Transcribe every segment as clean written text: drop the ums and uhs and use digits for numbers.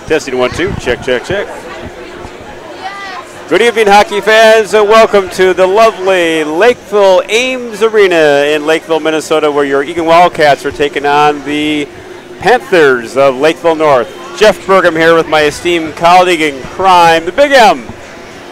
Testing 1, 2. Check, check, check. Good evening, hockey fans, and welcome to the lovely Lakeville Ames Arena in Lakeville, Minnesota, where your Eagan Wildcats are taking on the Panthers of Lakeville North. Jeff Burgum here with my esteemed colleague in crime, the Big M,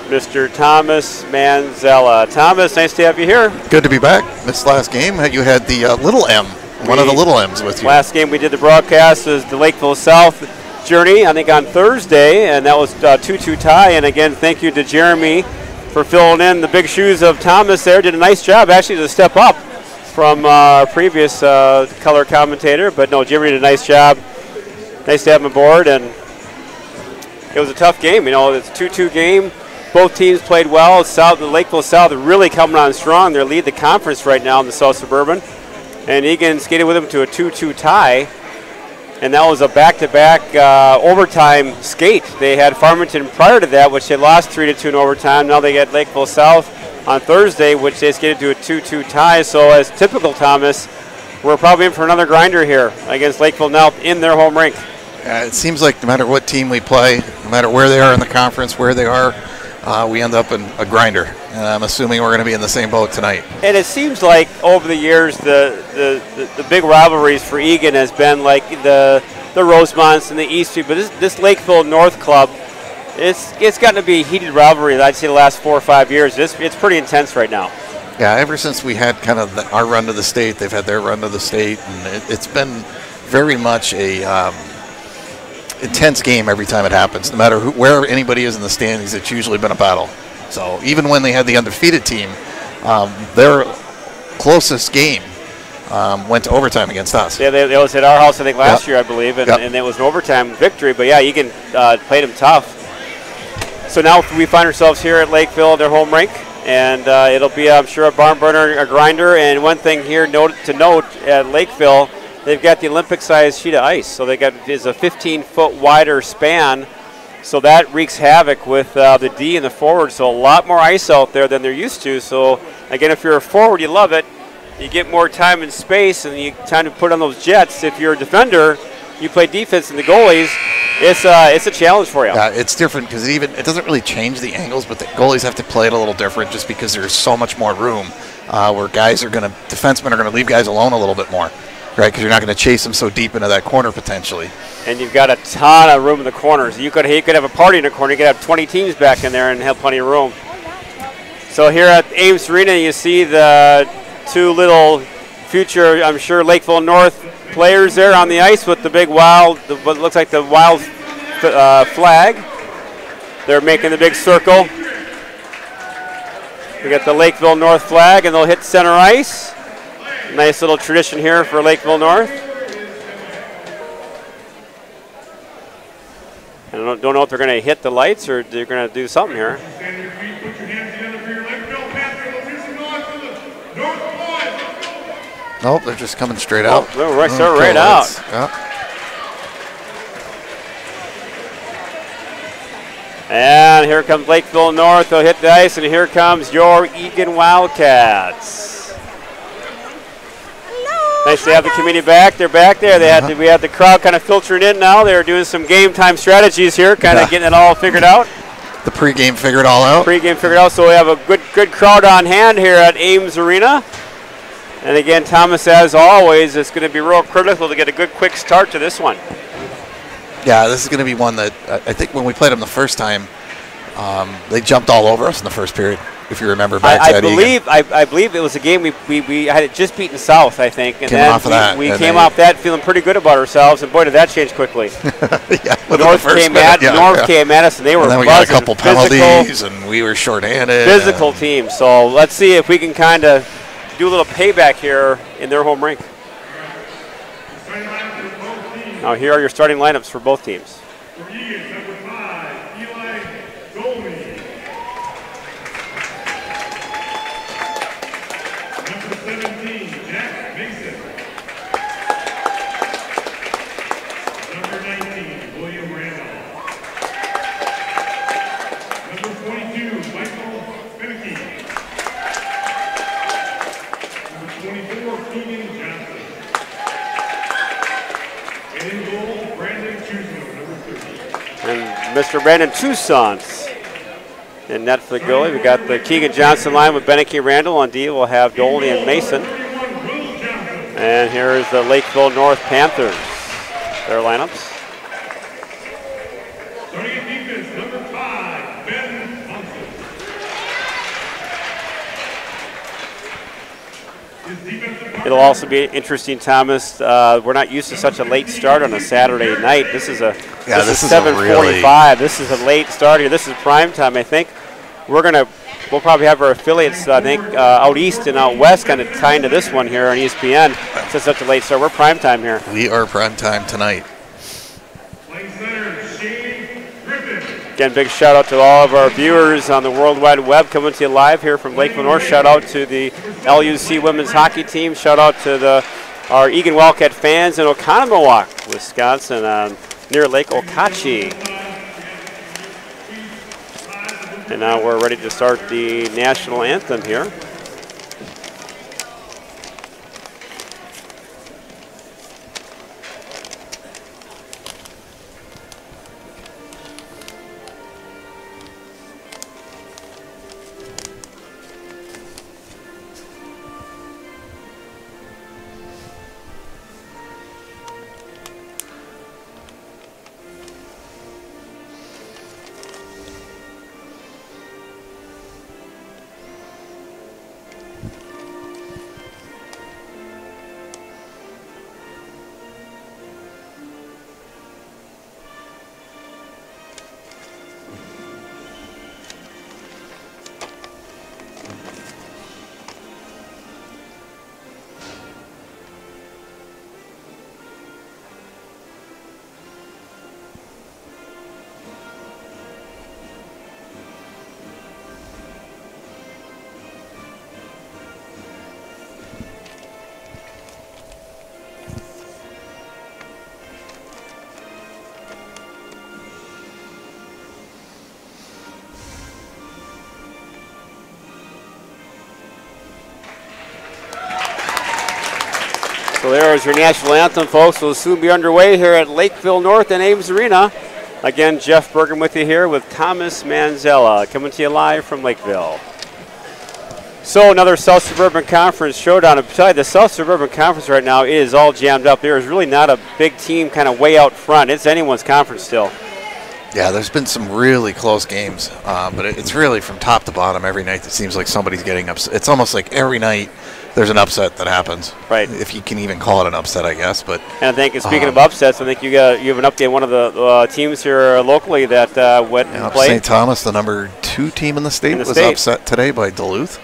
Mr. Thomas Manzella. Thomas, nice to have you here. Good to be back. This last game, you had the little M, one of the little M's with you. Last game we did the broadcast was the Lakeville South Journey, I think on Thursday, and that was a 2-2 tie. And again, thank you to Jeremy for filling in the big shoes of Thomas there. Did a nice job, actually, to step up from our previous color commentator. But no, Jeremy did a nice job. Nice to have him aboard, and it was a tough game. You know, it's a 2-2 game. Both teams played well. The Lakeville South are really coming on strong. They lead the conference right now in the South Suburban. And Eagan skated with them to a 2-2 tie. And that was a back-to-back overtime skate. They had Farmington prior to that, which they lost 3-2 in overtime. Now they get Lakeville South on Thursday, which they skated to a 2-2 tie. So as typical, Thomas, we're probably in for another grinder here against Lakeville North in their home rink. It seems like no matter what team we play, no matter where they are in the conference, where they are, we end up in a grinder. And I'm assuming we're going to be in the same boat tonight. And it seems like over the years, the big rivalries for Eagan has been like the Rosemonts and the Eastview. But this Lakeville North club, it's gotten to be a heated rivalry. I'd say the last 4 or 5 years. It's pretty intense right now. Yeah, ever since we had kind of our run to the state, they've had their run to the state, and it's been very much a intense game every time it happens. No matter where anybody is in the standings, it's usually been a battle. So even when they had the undefeated team, their closest game went to overtime against us. Yeah, they was at our house, I think, last year, I believe, and it was an overtime victory. But yeah, Eagan played them tough. So now we find ourselves here at Lakeville, their home rink, and it'll be, I'm sure, a barn burner, a grinder. And one thing here to note at Lakeville, they've got the Olympic-sized sheet of ice, so they got is a 15-foot wider span. So that wreaks havoc with the D and the forward. So a lot more ice out there than they're used to. So again, if you're a forward, you love it. You get more time and space, and you time to put on those jets. If you're a defender, you play defense and the goalies. It's a challenge for you. Yeah, it's different because it doesn't really change the angles, but the goalies have to play it a little different just because there's so much more room where defensemen are gonna leave guys alone a little bit more. Right, because you're not going to chase them so deep into that corner potentially. And you've got a ton of room in the corners. You could have a party in the corner. You could have 20 teams back in there and have plenty of room. So here at Ames Arena, you see the two little future, I'm sure, Lakeville North players there on the ice with the big wild, what looks like the wild flag. They're making the big circle. We got the Lakeville North flag, and they'll hit center ice. Nice little tradition here for Lakeville North. I don't know if they're going to hit the lights or they're going to do something here. Nope, they're just coming straight out. They're right out. Yeah. And here comes Lakeville North. They'll hit the ice, and here comes your Eagan Wildcats. Nice to have the community back. They're back there. We had the crowd kind of filtering in now. They're doing some game time strategies here, kind of getting it all figured out. The pregame figured all out. Pregame figured out. So we have a good crowd on hand here at Ames Arena. And again, Thomas, as always, it's going to be real critical to get a good quick start to this one. Yeah, this is going to be one that I think when we played them the first time, they jumped all over us in the first period. If you remember back to that, I believe it was a game we had it just beaten South, I think, and we came off that feeling pretty good about ourselves, and boy, did that change quickly. Yeah, North came at us, and they were. And then we got a couple penalties, and we were shorthanded. Physical team. So let's see if we can kind of do a little payback here in their home rink. Now here are your starting lineups for both teams. Mr. Brandon Toussaint. In net for the goalie, we got the Keegan Johnson line with Beneke Randall. On D, we'll have Doley and Mason. And here's the Lakeville North Panthers, their lineups. It'll also be interesting, Thomas. We're not used to such a late start on a Saturday night. This is 7:45. This is a late start here. This is prime time, I think. We'll probably have our affiliates, I think, out east and out west, kind of tie into this one here on ESPN. It's such a late start. We're prime time here. We are prime time tonight. Again, big shout out to all of our viewers on the World Wide Web coming to you live here from Lakeville North. Shout out to the LUC women's hockey team. Shout out to our Eagan Wildcat fans in Oconomowoc, Wisconsin, near Lake Okauchee. And now we're ready to start the national anthem here. So there is your national anthem, folks. Will soon be underway here at Lakeville North and Ames Arena. Again, Jeff Bergen with you here with Thomas Manzella, coming to you live from Lakeville. So another South Suburban Conference showdown. I'm telling you, the South Suburban Conference right now is all jammed up. There is really not a big team kind of way out front. It's anyone's conference still. Yeah, there's been some really close games, but it's really from top to bottom every night. It seems like somebody's getting upset. It's almost like every night there's an upset that happens. Right. If you can even call it an upset, I guess. But and I think, speaking of upsets, I think you have an update on one of the teams here locally that went and played. St. Thomas, the number 2 team in the state, was upset today by Duluth.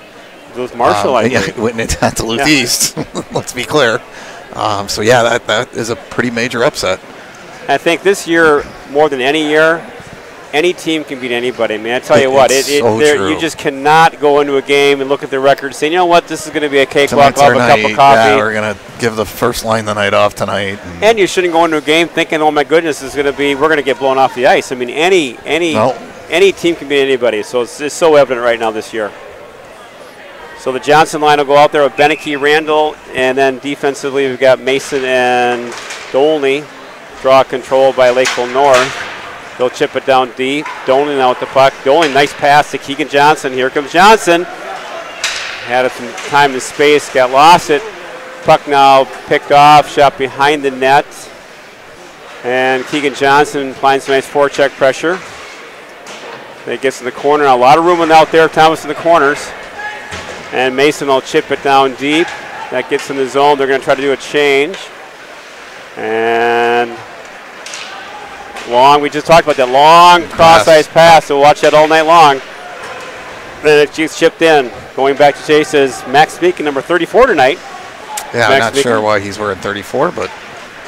Duluth Marshall, I think. Yeah, went into Duluth East. Let's be clear. So yeah, that is a pretty major upset. I think this year, more than any year, any team can beat anybody. I mean, I tell you what, you just cannot go into a game and look at the record and say, you know what, this is going to be a cakewalk. I'll have a cup of coffee. Yeah, we're going to give the first line the night off tonight. And you shouldn't go into a game thinking, oh my goodness, we're going to get blown off the ice. I mean, any team can beat anybody. So it's so evident right now this year. So the Johnson line will go out there with Beneke, Randall, and then defensively we've got Mason and Dolney. Draw control by Lakeville North. They'll chip it down deep. Dolney now with the puck. Dolney, nice pass to Keegan Johnson. Here comes Johnson. Had some time and space, got lost it. Puck now picked off, shot behind the net. And Keegan Johnson applying some nice forecheck pressure. It gets in the corner. A lot of room out there, Thomas in the corners. And Mason will chip it down deep. That gets in the zone. They're going to try to do a change. And long, we just talked about that long cross-ice pass, so we'll watch that all night long. Then it gets chipped in. Going back to Chase is Max Meekin, number 34 tonight. Yeah, I'm not sure why he's wearing 34, but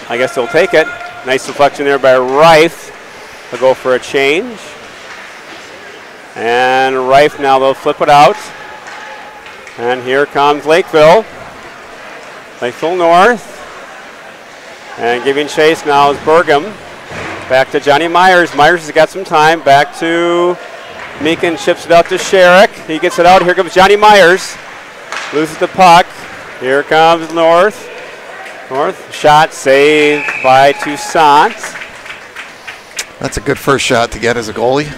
I guess they'll take it. Nice deflection there by Reif. They'll go for a change. And Reif now, they'll flip it out. And here comes Lakeville. Lakeville North. And giving chase now is Bergam. Back to Johnny Myers. Myers has got some time. Back to Meekin, chips it out to Sherrick. He gets it out. Here comes Johnny Myers. Loses the puck. Here comes North. North, shot saved by Toussaint. That's a good first shot to get as a goalie.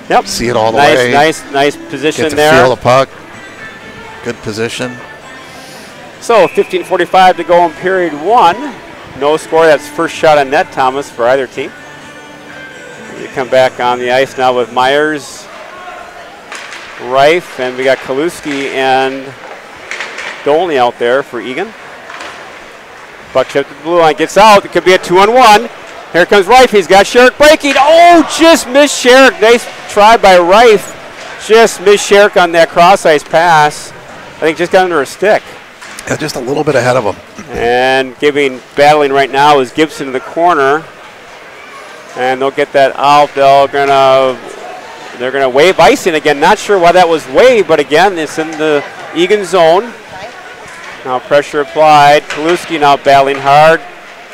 Yep. See it all the way. Nice position get to there. Feel the puck. Good position. So 15:45 to go in period 1. No score. That's first shot on net, Thomas, for either team. We come back on the ice now with Myers, Reif, and we got Kaluski and Dolney out there for Eagan. Puck chip to the blue line, gets out. It could be a 2-on-1. Here comes Reif. He's got Sherrick breaking. Oh, just missed Sherrick. Nice try by Reif. Just missed Sherrick on that cross-ice pass. I think just got under a stick. Yeah, just a little bit ahead of him. And battling right now is Gibson in the corner. And they'll get that out. They're gonna wave icing again. Not sure why that was waved, but again, it's in the Eagan zone. Now pressure applied. Kaluski now battling hard.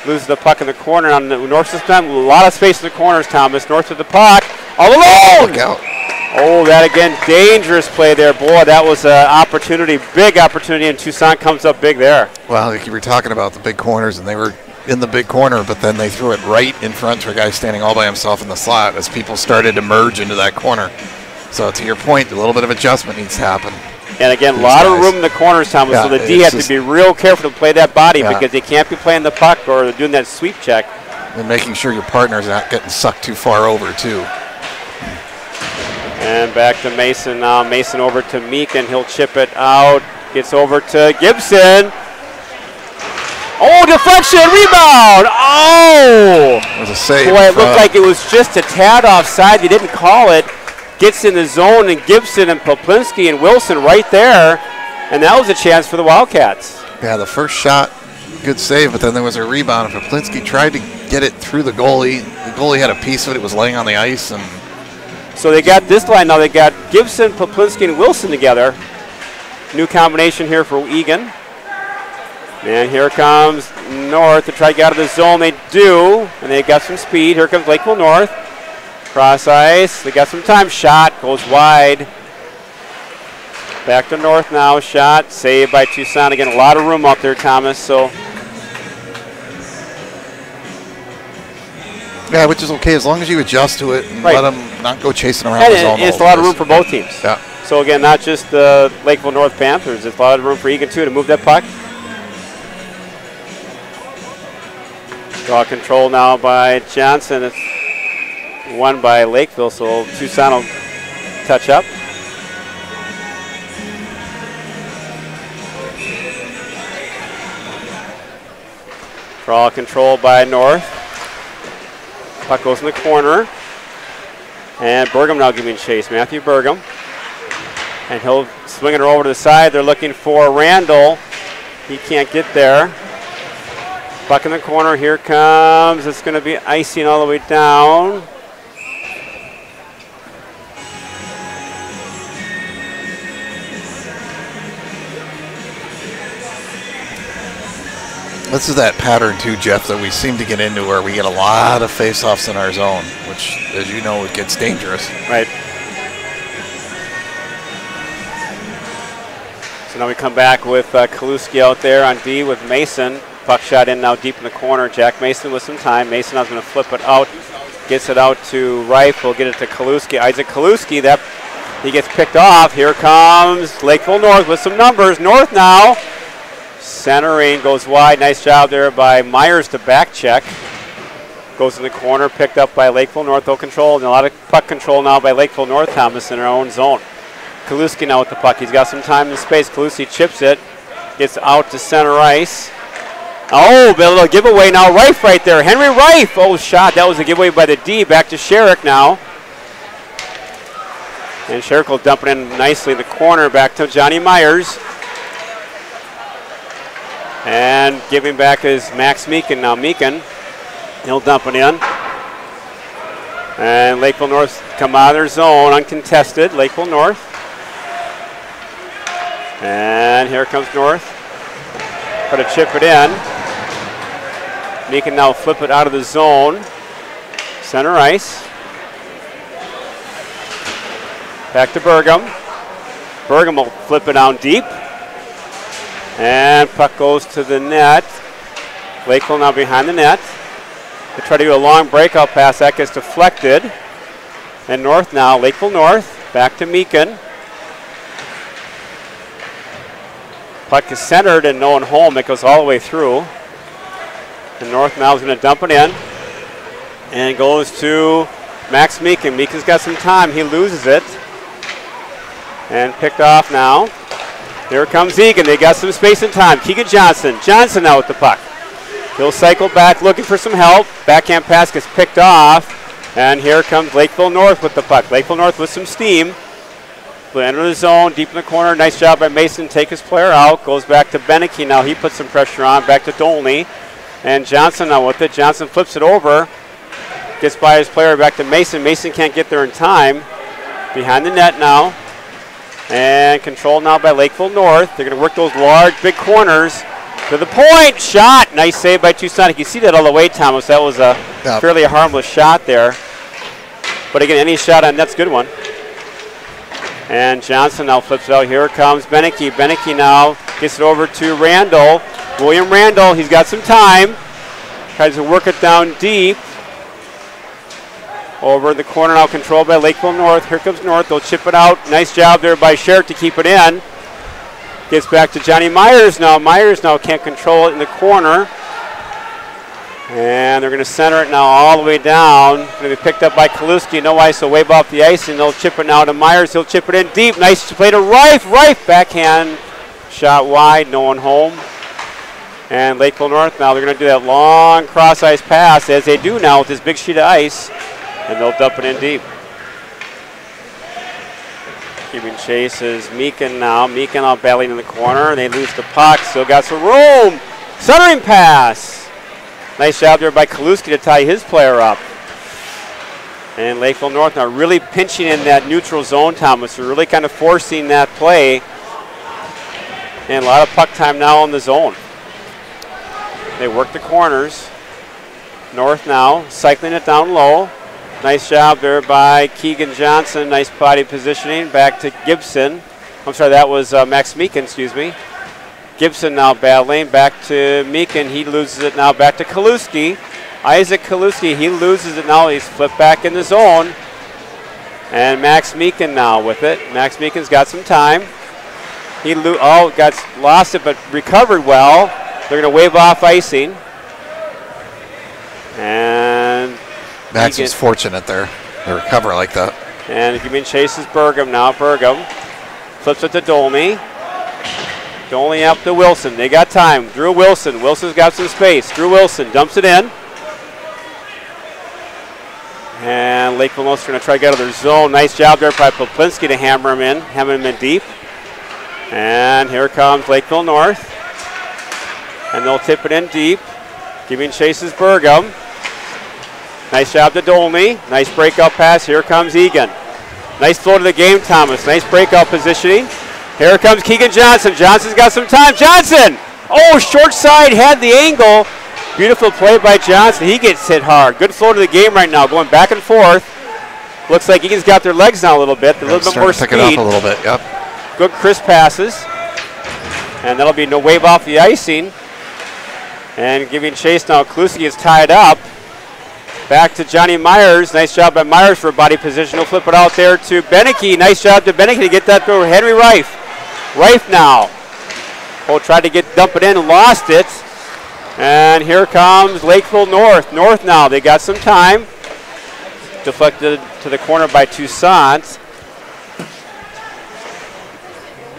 Loses the puck in the corner on the north this time. A lot of space in the corners, Thomas. North of the puck. All alone! Look out. Oh, that again, dangerous play there. Boy, that was an opportunity, big opportunity, and Tucson comes up big there. Well, like you were talking about the big corners, and they were in the big corner, but then they threw it right in front to a guy standing all by himself in the slot as people started to merge into that corner. So to your point, a little bit of adjustment needs to happen. And again, a lot of room in the corners, Thomas, Yeah, so the D has to be real careful to play that body because they can't be playing the puck or doing that sweep check. And making sure your partner's not getting sucked too far over, too. And back to Mason now. Mason over to Meek, and he'll chip it out. Gets over to Gibson. Oh, deflection, rebound. Oh! It was a save. Boy, it looked like it was just a tad offside. They didn't call it. Gets in the zone, and Gibson and Poplinski and Wilson right there. And that was a chance for the Wildcats. Yeah, the first shot, good save, but then there was a rebound. And Poplinski tried to get it through the goalie. The goalie had a piece of it. It was laying on the ice, and so they got this line now. They got Gibson, Poplinski, and Wilson together. New combination here for Eagan. And here comes North to try to get out of the zone. They do, and they got some speed. Here comes Lakeville North. Cross ice. They got some time. Shot goes wide. Back to North now. Shot saved by Tucson. Again, a lot of room up there, Thomas. So. Yeah, which is okay as long as you adjust to it and let them not go chasing around and the zone. It's a lot of room for both teams. Yeah. So again, not just the Lakeville North Panthers. It's a lot of room for Eagan too to move that puck. Draw control now by Johnson. It's won by Lakeville, so Tucson will touch up. Draw control by North. Puck goes in the corner. And Burgum now giving chase. Matthew Burgum. And he'll swing it over to the side. They're looking for Randall. He can't get there. Puck in the corner. Here comes. It's going to be icing all the way down. This is that pattern too, Jeff, that we seem to get into where we get a lot of face-offs in our zone, which, as you know, it gets dangerous. Right. So now we come back with Kaluski out there on D with Mason. Puck shot in now deep in the corner. Jack Mason with some time. Mason now is going to flip it out. Gets it out to Reif. We'll get it to Kaluski. Isaac Kaluski, he gets picked off. Here comes Lakeville North with some numbers. North now. Centering goes wide. Nice job there by Myers to back check. Goes in the corner, picked up by Lakeville North. No control, and a lot of puck control now by Lakeville North, Thomas, in their own zone. Kaluski now with the puck. He's got some time and space. Kaluski chips it. Gets out to center ice. Oh, a little giveaway now. Reif right there. Henry Reif. Oh, shot. That was a giveaway by the D. Back to Sherrick now. And Sherrick will dump it in nicely in the corner. Back to Johnny Myers. And giving back is Max Meakin. Now Meakin, he'll dump it in. And Lakeville North come out of their zone, uncontested. Lakeville North. And here comes North. Try to chip it in. Meakin now flip it out of the zone. Center ice. Back to Burgum. Burgum will flip it down deep. And puck goes to the net. Lakeville now behind the net. They try to do a long breakout pass. That gets deflected. And North now, Lakeville North. Back to Meakin. Puck is centered and no one home. It goes all the way through. And North now is going to dump it in. And it goes to Max Meakin. Meakin's got some time. He loses it. And picked off now. Here comes Eagan. They got some space and time. Keegan Johnson. Johnson now with the puck. He'll cycle back looking for some help. Backhand pass gets picked off. And here comes Lakeville North with the puck. Lakeville North with some steam. Will enter the zone, deep in the corner. Nice job by Mason. Take his player out. Goes back to Beneke now. He puts some pressure on. Back to Dolney. And Johnson now with it. Johnson flips it over. Gets by his player back to Mason. Mason can't get there in time. Behind the net now. And controlled now by Lakeville North. They're going to work those large, big corners. To the point. Shot. Nice save by Tucson. You can see that all the way, Thomas. That was a fairly harmless shot there. But again, any shot on net's a good one. And Johnson now flips it out. Here comes Beneke. Beneke now gets it over to Randall. William Randall. He's got some time. Tries to work it down deep. Over in the corner now, controlled by Lakeville North. Here comes North. They'll chip it out. Nice job there by Sherrick to keep it in. Gets back to Johnny Myers now. Myers now can't control it in the corner. And they're going to center it now all the way down. Going to be picked up by Kaluski. No ice, so wave off the ice, and they'll chip it now to Myers. He'll chip it in deep. Nice play to Reif. Reif backhand shot wide. No one home. And Lakeville North now, they're going to do that long cross-ice pass, as they do now with this big sheet of ice. And they'll dump it in deep. Keeping chase is Meakin now. Meakin out battling in the corner. They lose the puck. Still got some room. Centering pass. Nice job there by Kaluski to tie his player up. And Lakeville North now really pinching in that neutral zone, Thomas. They're really kind of forcing that play. And a lot of puck time now in the zone. They work the corners. North now cycling it down low. Nice job there by Keegan Johnson. Nice body positioning. Back to Gibson. I'm sorry, that was Max Meakin, excuse me. Gibson now battling. Back to Meakin. He loses it now. Back to Kaluski. Isaac Kaluski. He loses it now. He's flipped back in the zone. And Max Meakin now with it. Max Meakin's got some time. He got lost it, but recovered well. They're going to wave off icing. And Max was fortunate there to recover like that. And Gideon chases Burgum now. Burgum flips it to Dolney. Dolney up to Wilson. They got time. Drew Wilson. Wilson's got some space. Drew Wilson dumps it in. And Lakeville North's going to try to get out of their zone. Nice job there by Poplinski to hammer him in deep. And here comes Lakeville North. And they'll tip it in deep. Gideon chases Burgum. Nice job to Dolney. Nice breakout pass. Here comes Eagan. Nice flow to the game, Thomas. Nice breakout positioning. Here comes Keegan Johnson. Johnson's got some time. Johnson! Oh, short side, had the angle. Beautiful play by Johnson. He gets hit hard. Good flow to the game right now, going back and forth. Looks like Eagan's got their legs now a little bit. A little bit more speed. Pick it up a little bit, yep. Good crisp passes. And that'll be no wave off the icing. And giving chase now. Kluski is tied up. Back to Johnny Myers. Nice job by Myers for a body position. He'll flip it out there to Beneke. Nice job to Beneke to get that to Henry Reif. Reif now. Tried to dump it in and lost it. And here comes Lakeville North. North now. They got some time. Deflected to the corner by Toussaint.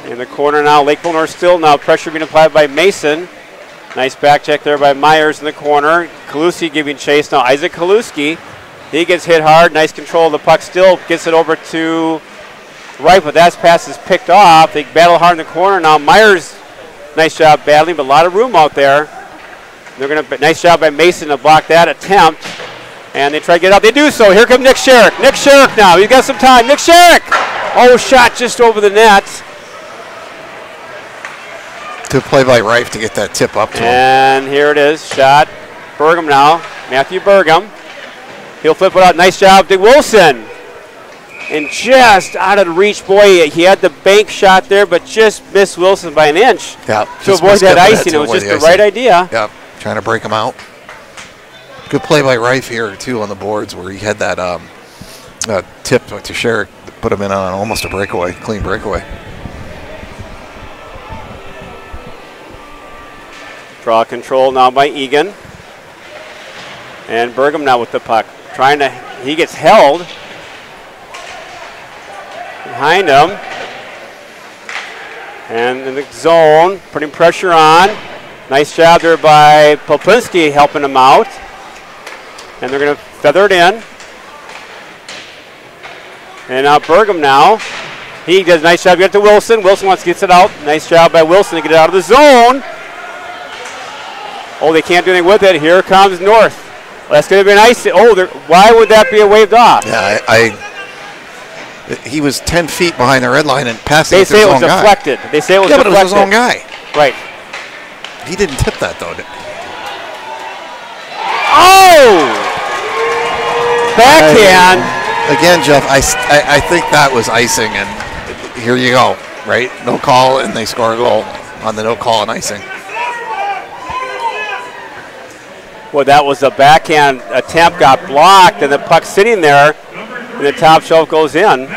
In the corner now. Lakeville North still now. Pressure being applied by Mason. Nice back check there by Myers in the corner. Kaluski giving chase now. Isaac Kaluski. He gets hit hard. Nice control of the puck. Still gets it over to Reif, but that pass is picked off. They battle hard in the corner now. Myers, nice job battling, but a lot of room out there. They're going to nice job by Mason to block that attempt. And they try to get out. They do so. Here comes Nick Sherrick. Nick Sherrick now. He's got some time. Nick Sherrick. Oh, shot just over the net. Good play by Reif to get that tip up to him. And here it is. Shot. Burgum now. Matthew Burgum. He'll flip it out. Nice job to Wilson. And just out of the reach. Boy, he had the bank shot there, but just missed Wilson by an inch. Yeah. To avoid that icing. It was just the right idea. Yeah. Trying to break him out. Good play by Rife here, too, on the boards where he had that tip to Sherrick to put him in on almost a breakaway, clean breakaway. Draw control now by Eagan. And Burgum now with the puck. He gets held behind him. And in the zone, putting pressure on. Nice job there by Poplinski helping him out. And they're going to feather it in. And now Burgum now. He does a nice job to get to Wilson. Wilson wants to get it out. Nice job by Wilson to get it out of the zone. Oh, they can't do anything with it. Here comes North. Well, that's going to be nice. Oh, why would that be a waved off? Yeah, he was 10 feet behind the red line and passing it to his own guy. Deflected. They say it was deflected. But it was his own guy. Right. He didn't tip that, though. Oh! Backhand. Again, Jeff, I think that was icing, and here you go, right? No call, and they score a goal on the no call and icing. Well, that was a backhand attempt, got blocked, and the puck sitting there, and the top shelf goes in.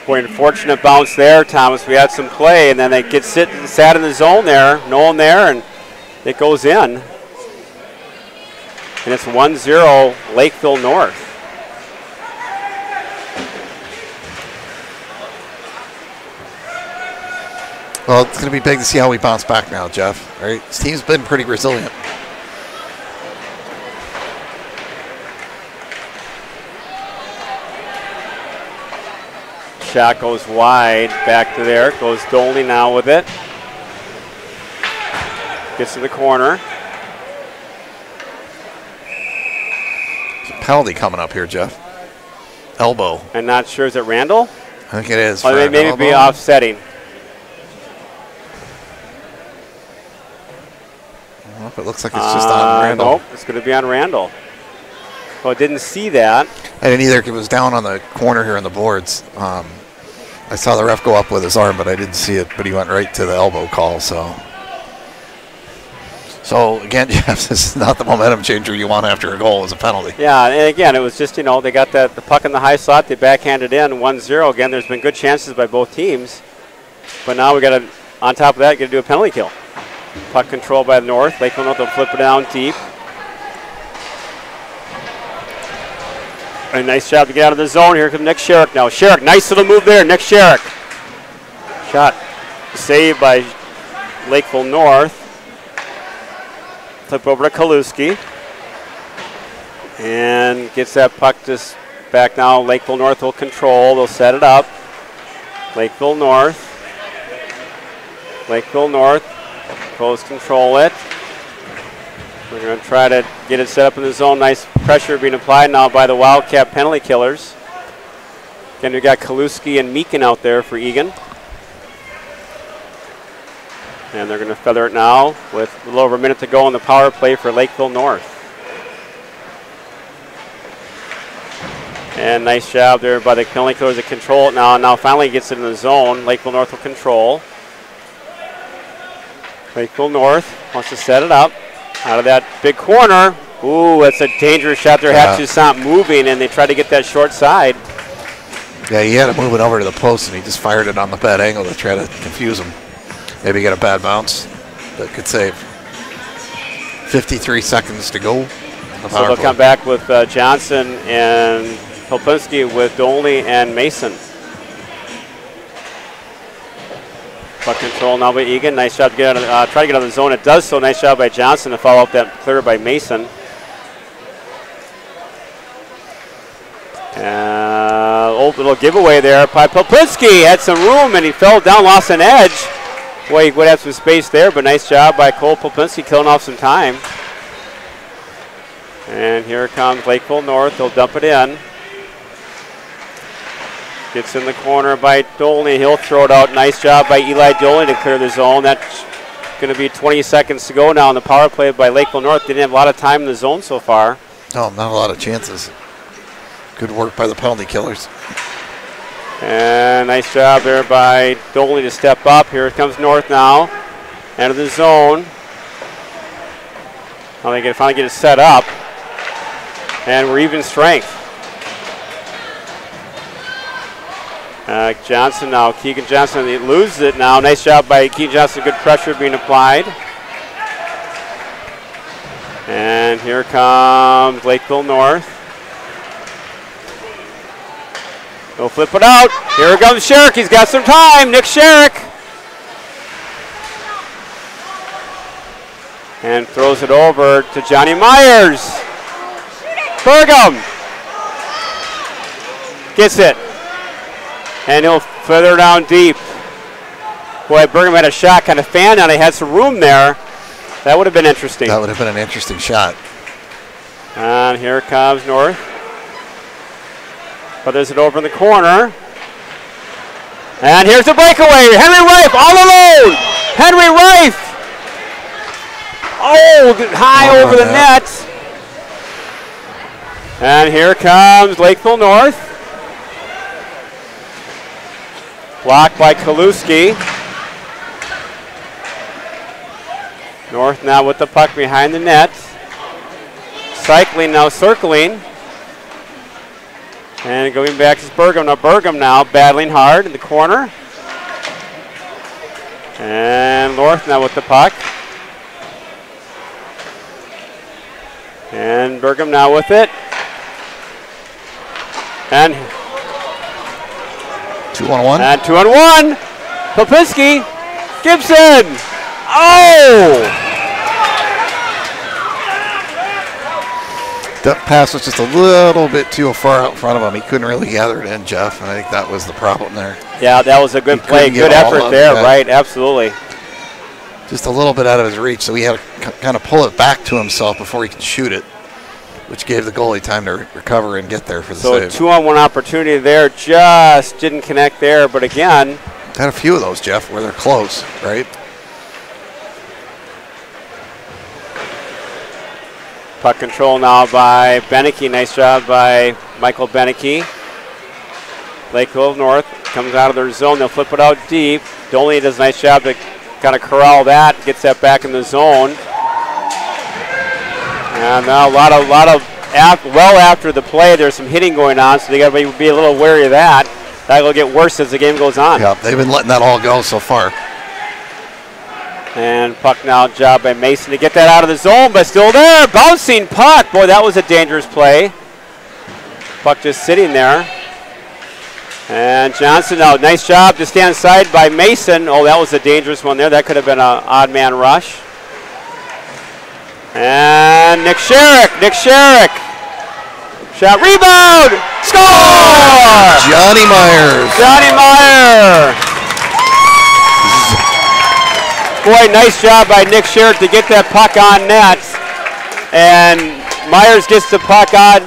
Boy, unfortunate bounce there, Thomas. We had some play, and then they sat in the zone there, no one there, and it goes in. And it's 1-0 Lakeville North. Well, it's going to be big to see how we bounce back now, Jeff. Right? This team's been pretty resilient. Shot goes wide, back to there. Goes Dolney now with it. Gets to the corner. There's a penalty coming up here, Jeff. Elbow. I'm not sure. Is it Randall? I think it is. Or maybe be offsetting. Well, it looks like it's just on Randall. Nope, it's going to be on Randall. Well, I didn't see that. I didn't either. It was down on the corner here on the boards. I saw the ref go up with his arm, but I didn't see it. But he went right to the elbow call. So again, Jeff, this is not the momentum changer you want after a goal. It was a penalty. Yeah, and again, it was just, they got the puck in the high slot. They backhanded in 1-0. Again, there's been good chances by both teams. But now we got to, on top of that, got to do a penalty kill. Puck control by the North. Lakeville North will flip it down deep. A nice job to get out of the zone. Here comes Nick Sherrick now. Sherrick, nice little move there. Nick Sherrick. Shot saved by Lakeville North. Flip over to Kaluski. And gets that puck just back now. Lakeville North will control. They'll set it up. Lakeville North. Lakeville North. Close control it. We're going to try to get it set up in the zone. Nice pressure being applied now by the Wildcat penalty killers. Again, we got Kaluski and Meakin out there for Eagan. And they're going to feather it now with a little over a minute to go on the power play for Lakeville North. And nice job there by the penalty killers to control it now. Now finally gets it in the zone. Lakeville North will control. Lakeville North wants to set it up. Out of that big corner. Ooh, that's a dangerous shot there. Had to stop moving, and they tried to get that short side. Yeah, he had to move it over to the post, and he just fired it on the bad angle to try to confuse him. Maybe get a bad bounce that could save. 53 seconds to go. So they'll come back with Johnson and Popinski with Dolney and Mason. Puck control now by Eagan. Nice job to get out of, try to get out of the zone. It does so. Nice job by Johnson to follow up that clear by Mason. Little giveaway there by Popinski. Had some room and he fell down, lost an edge. Boy, he would have some space there, but nice job by Cole Popinski killing off some time. And here comes Lakeville North. They'll dump it in. Gets in the corner by Dolney. He'll throw it out. Nice job by Eli Dolney to clear the zone. That's going to be 20 seconds to go now on the power play by Lakeville North. Didn't have a lot of time in the zone so far. No, not a lot of chances. Good work by the penalty killers. And nice job there by Dolney to step up. Here comes North now. Enter the zone. Now they can finally get it set up. And we're even strength. Johnson now, Keegan Johnson, he loses it now. Nice job by Keegan Johnson, good pressure being applied. And here comes Lakeville North. He'll flip it out. Here comes Sherrick, he's got some time, Nick Sherrick. And throws it over to Johnny Myers. Burgum gets it. And he'll further down deep. Boy, Burgum had a shot, kind of fanned on it, had some room there. That would have been interesting. That would have been an interesting shot. And here comes North. Feathers it over in the corner. And here's the breakaway. Henry Rife all alone. Henry Rife. Oh, high over the net. And here comes Lakeville North. Blocked by Kaluski. North now with the puck behind the net. Cycling now, circling. And going back is Burgum. Now Burgum now battling hard in the corner. And North now with the puck. And Burgum now with it. And 2-on-1. And 2-on-1. Popinski. Gibson. Oh! That pass was just a little bit too far out in front of him. He couldn't really gather it in, Jeff. I think that was the problem there. Yeah, that was a good play. Good effort there, right? Absolutely. Just a little bit out of his reach, so he had to kind of pull it back to himself before he could shoot it, which gave the goalie time to recover and get there for the save. So 2-on-1 opportunity there, just didn't connect there, but again. Had a few of those, Jeff, where they're close, right? Puck control now by Beneke. Nice job by Michael Beneke. Lakeville North comes out of their zone. They'll flip it out deep. Doley does a nice job to kind of corral that, gets that back in the zone. And now well after the play, there's some hitting going on, so they got to be a little wary of that. That'll get worse as the game goes on. Yeah, they've been letting that all go so far. And puck now, job by Mason to get that out of the zone, but still there. Bouncing puck. Boy, that was a dangerous play. Puck just sitting there. And Johnson now, nice job to stand side by Mason. Oh, that was a dangerous one there. That could have been an odd man rush. And Nick Sherrick. Shot, rebound, score! Johnny Myers. Boy, nice job by Nick Sherrick to get that puck on net. And Myers gets the puck on,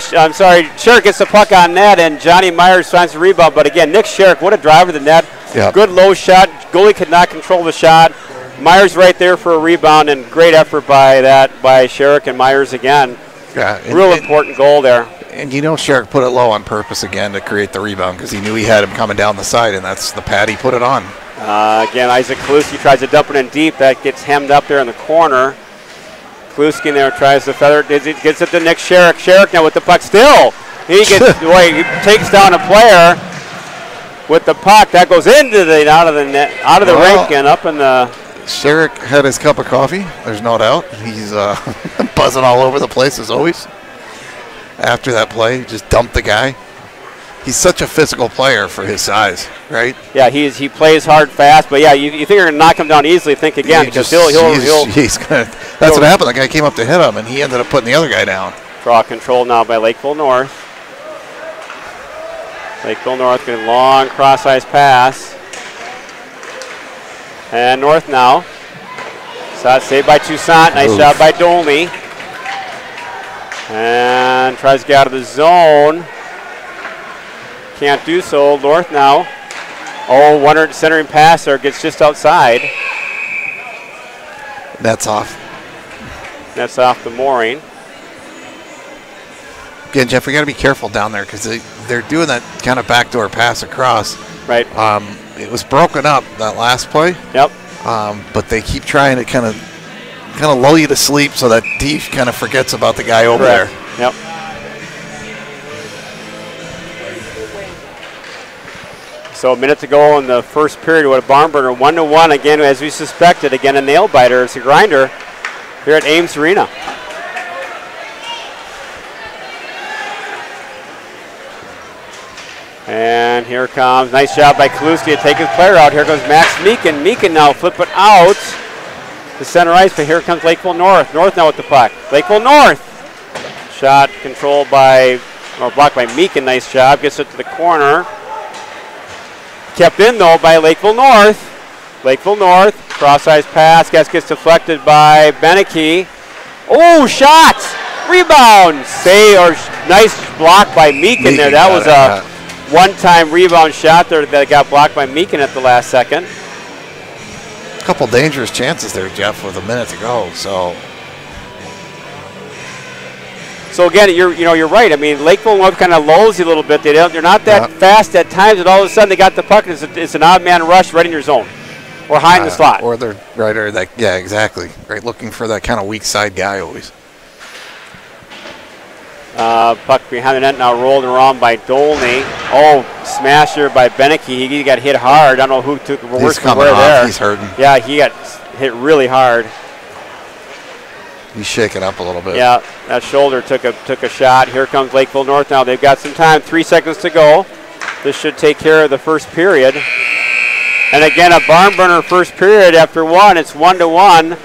Sherrick gets the puck on net, and Johnny Myers finds the rebound. But again, Nick Sherrick, what a drive to the net. Yep. Good low shot. Goalie could not control the shot. Myers right there for a rebound, and great effort by Sherrick and Myers again. Yeah, Real important goal there. And you know Sherrick put it low on purpose again to create the rebound because he knew he had him coming down the side, and that's the pad he put it on. Again, Isaac Kaluski tries to dump it in deep. That gets hemmed up there in the corner. Kaluski there tries to feather it. Gets it to Nick Sherrick. Sherrick now with the puck still. He takes down a player with the puck. That goes into the out of the rink and up in the. Sherrick had his cup of coffee. There's no doubt. He's buzzing all over the place as always. After that play, just dumped the guy. He's such a physical player for his size, right? Yeah, he plays hard, fast, but yeah, you think you're gonna knock him down easily? Think again, because he'll. That's what happened. The guy came up to hit him, and he ended up putting the other guy down. Draw control now by Lakeville North. Lakeville North getting a long cross-ice pass, and North now. Shot saved by Toussaint. Nice job by Dolney. And tries to get out of the zone. Can't do so. North now. Oh, one centering passer gets just outside. That's off. That's off the mooring. Again, Jeff, we got to be careful down there because they're doing that kind of backdoor pass across. Right. It was broken up that last play. Yep. but they keep trying to kind of lull you to sleep so that D kind of forgets about the guy over Correct. there. Yep. So a minute to go in the first period with a barn burner, 1-1 again, as we suspected. Again, a nail biter. It's a grinder here at Ames Arena. And here comes, nice job by Kaluski to take his player out. Here goes Max Meekin. Meekin now flip it out to center ice, but here comes Lakeville North. North now with the puck. Lakeville North. Shot controlled by, or blocked by Meekin. Nice job. Gets it to the corner. Kept in though by Lakeville North. Lakeville North, cross-ice pass, gets deflected by Beneke. Oh, shot! Rebound! Nice block by Meekin there. That was a one-time rebound shot there that got blocked by Meekin at the last second. A couple dangerous chances there, Jeff, with a minute to go. So again, you're right. I mean, Lakeville North kind of lulls you a little bit. They're not that fast at times, and all of a sudden they got the puck. And it's an odd man rush right in your zone, or high in the slot. Or they're right, or that. Yeah, exactly. Right, looking for that kind of weak side guy always. Puck behind the net now rolled around by Dolney. Oh, smasher by Beneke. He got hit hard. I don't know who took the worst from where there. He's hurting. Yeah, he got hit really hard. He's shaking up a little bit. Yeah, that shoulder took a shot. Here comes Lakeville North now. They've got some time, 3 seconds to go. This should take care of the first period. And again, a barn burner first period after one. It's 1-1.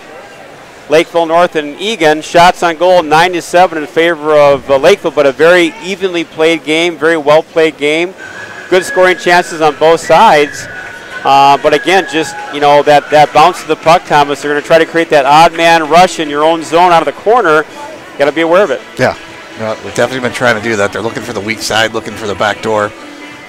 Lakeville North and Eagan. Shots on goal 9-7 in favor of Lakeville, but a very evenly played game, very well played game. Good scoring chances on both sides. But again, just, that bounce of the puck, Thomas, they're going to try to create that odd man rush in your own zone out of the corner. Got to be aware of it. Yeah, we've definitely been trying to do that. They're looking for the weak side, looking for the back door.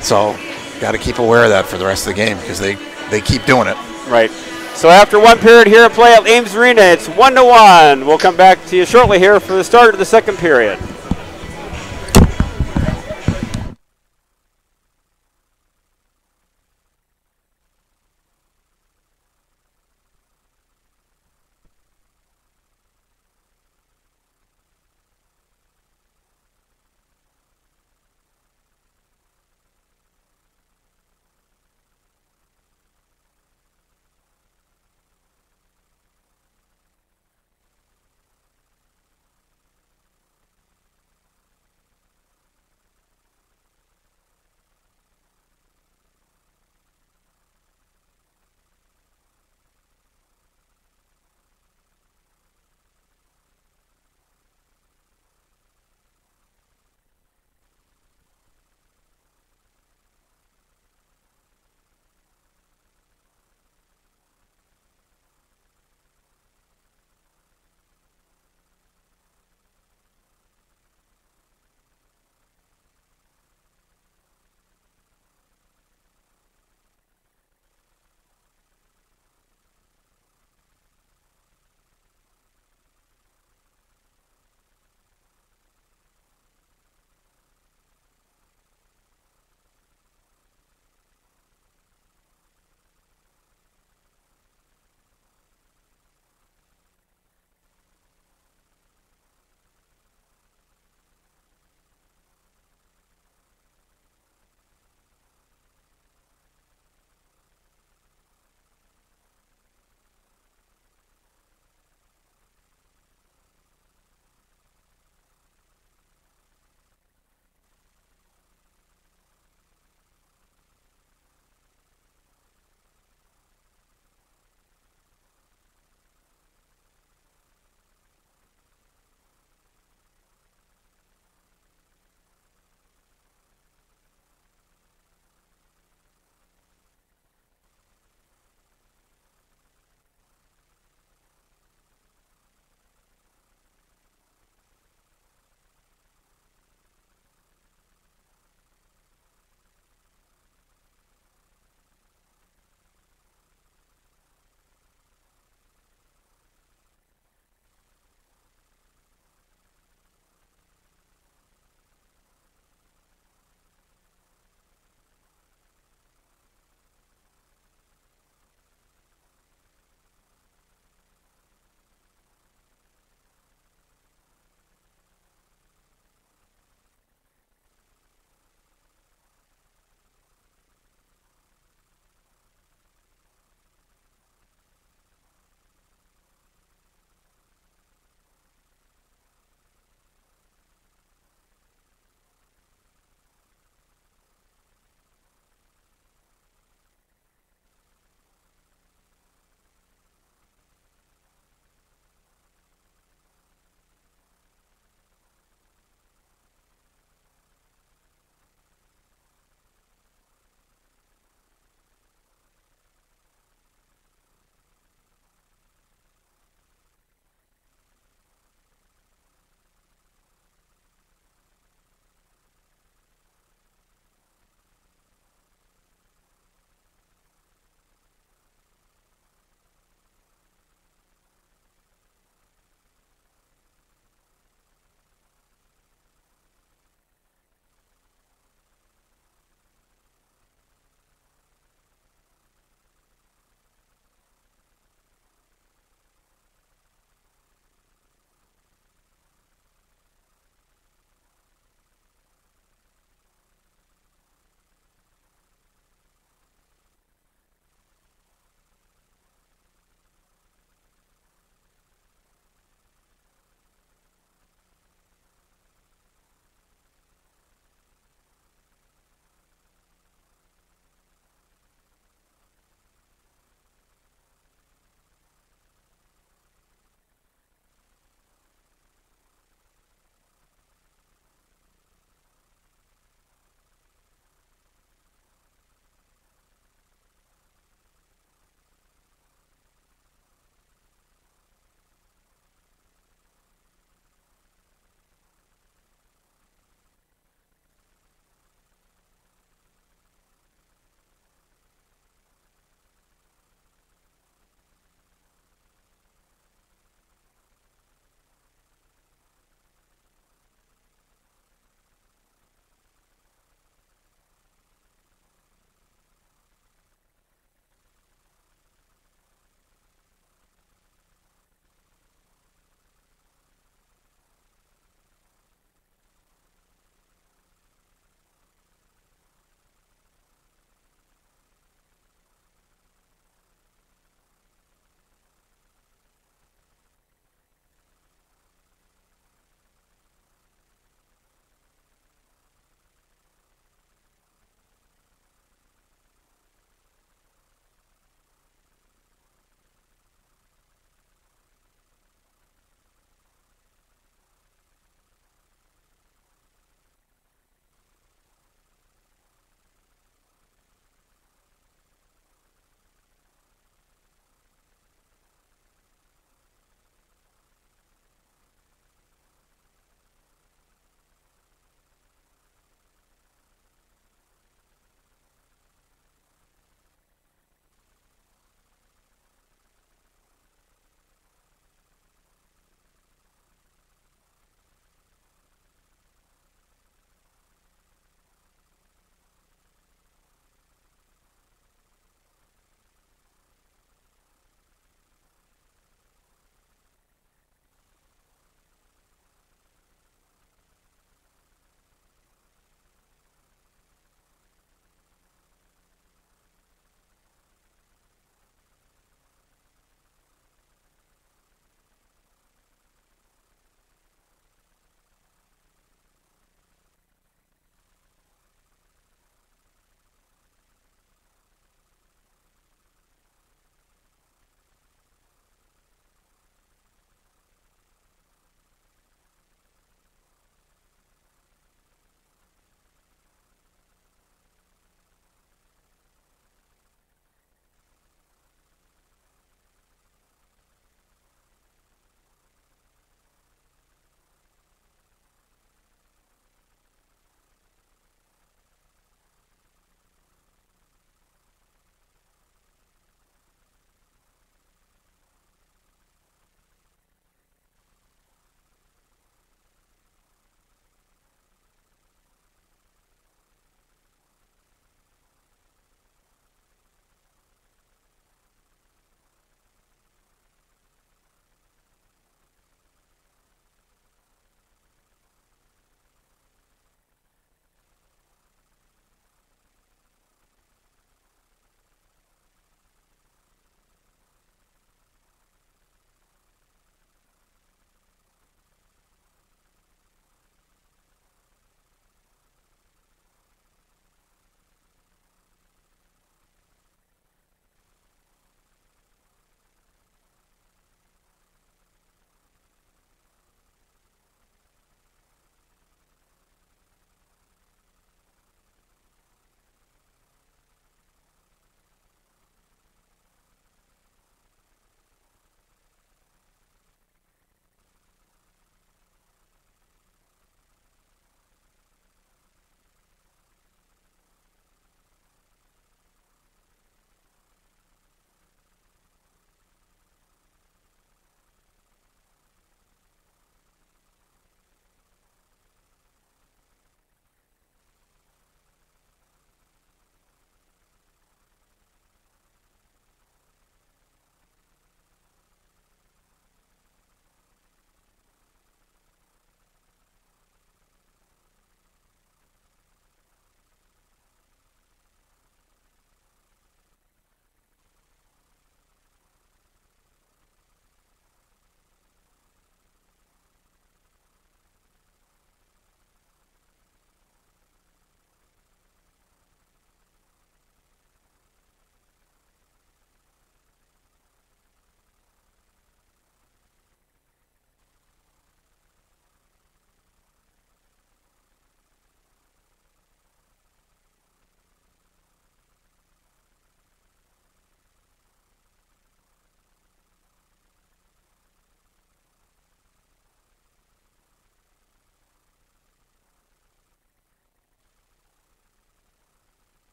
So got to keep aware of that for the rest of the game because they keep doing it. Right. So after one period here at play at Ames Arena, it's 1-1. We'll come back to you shortly here for the start of the second period.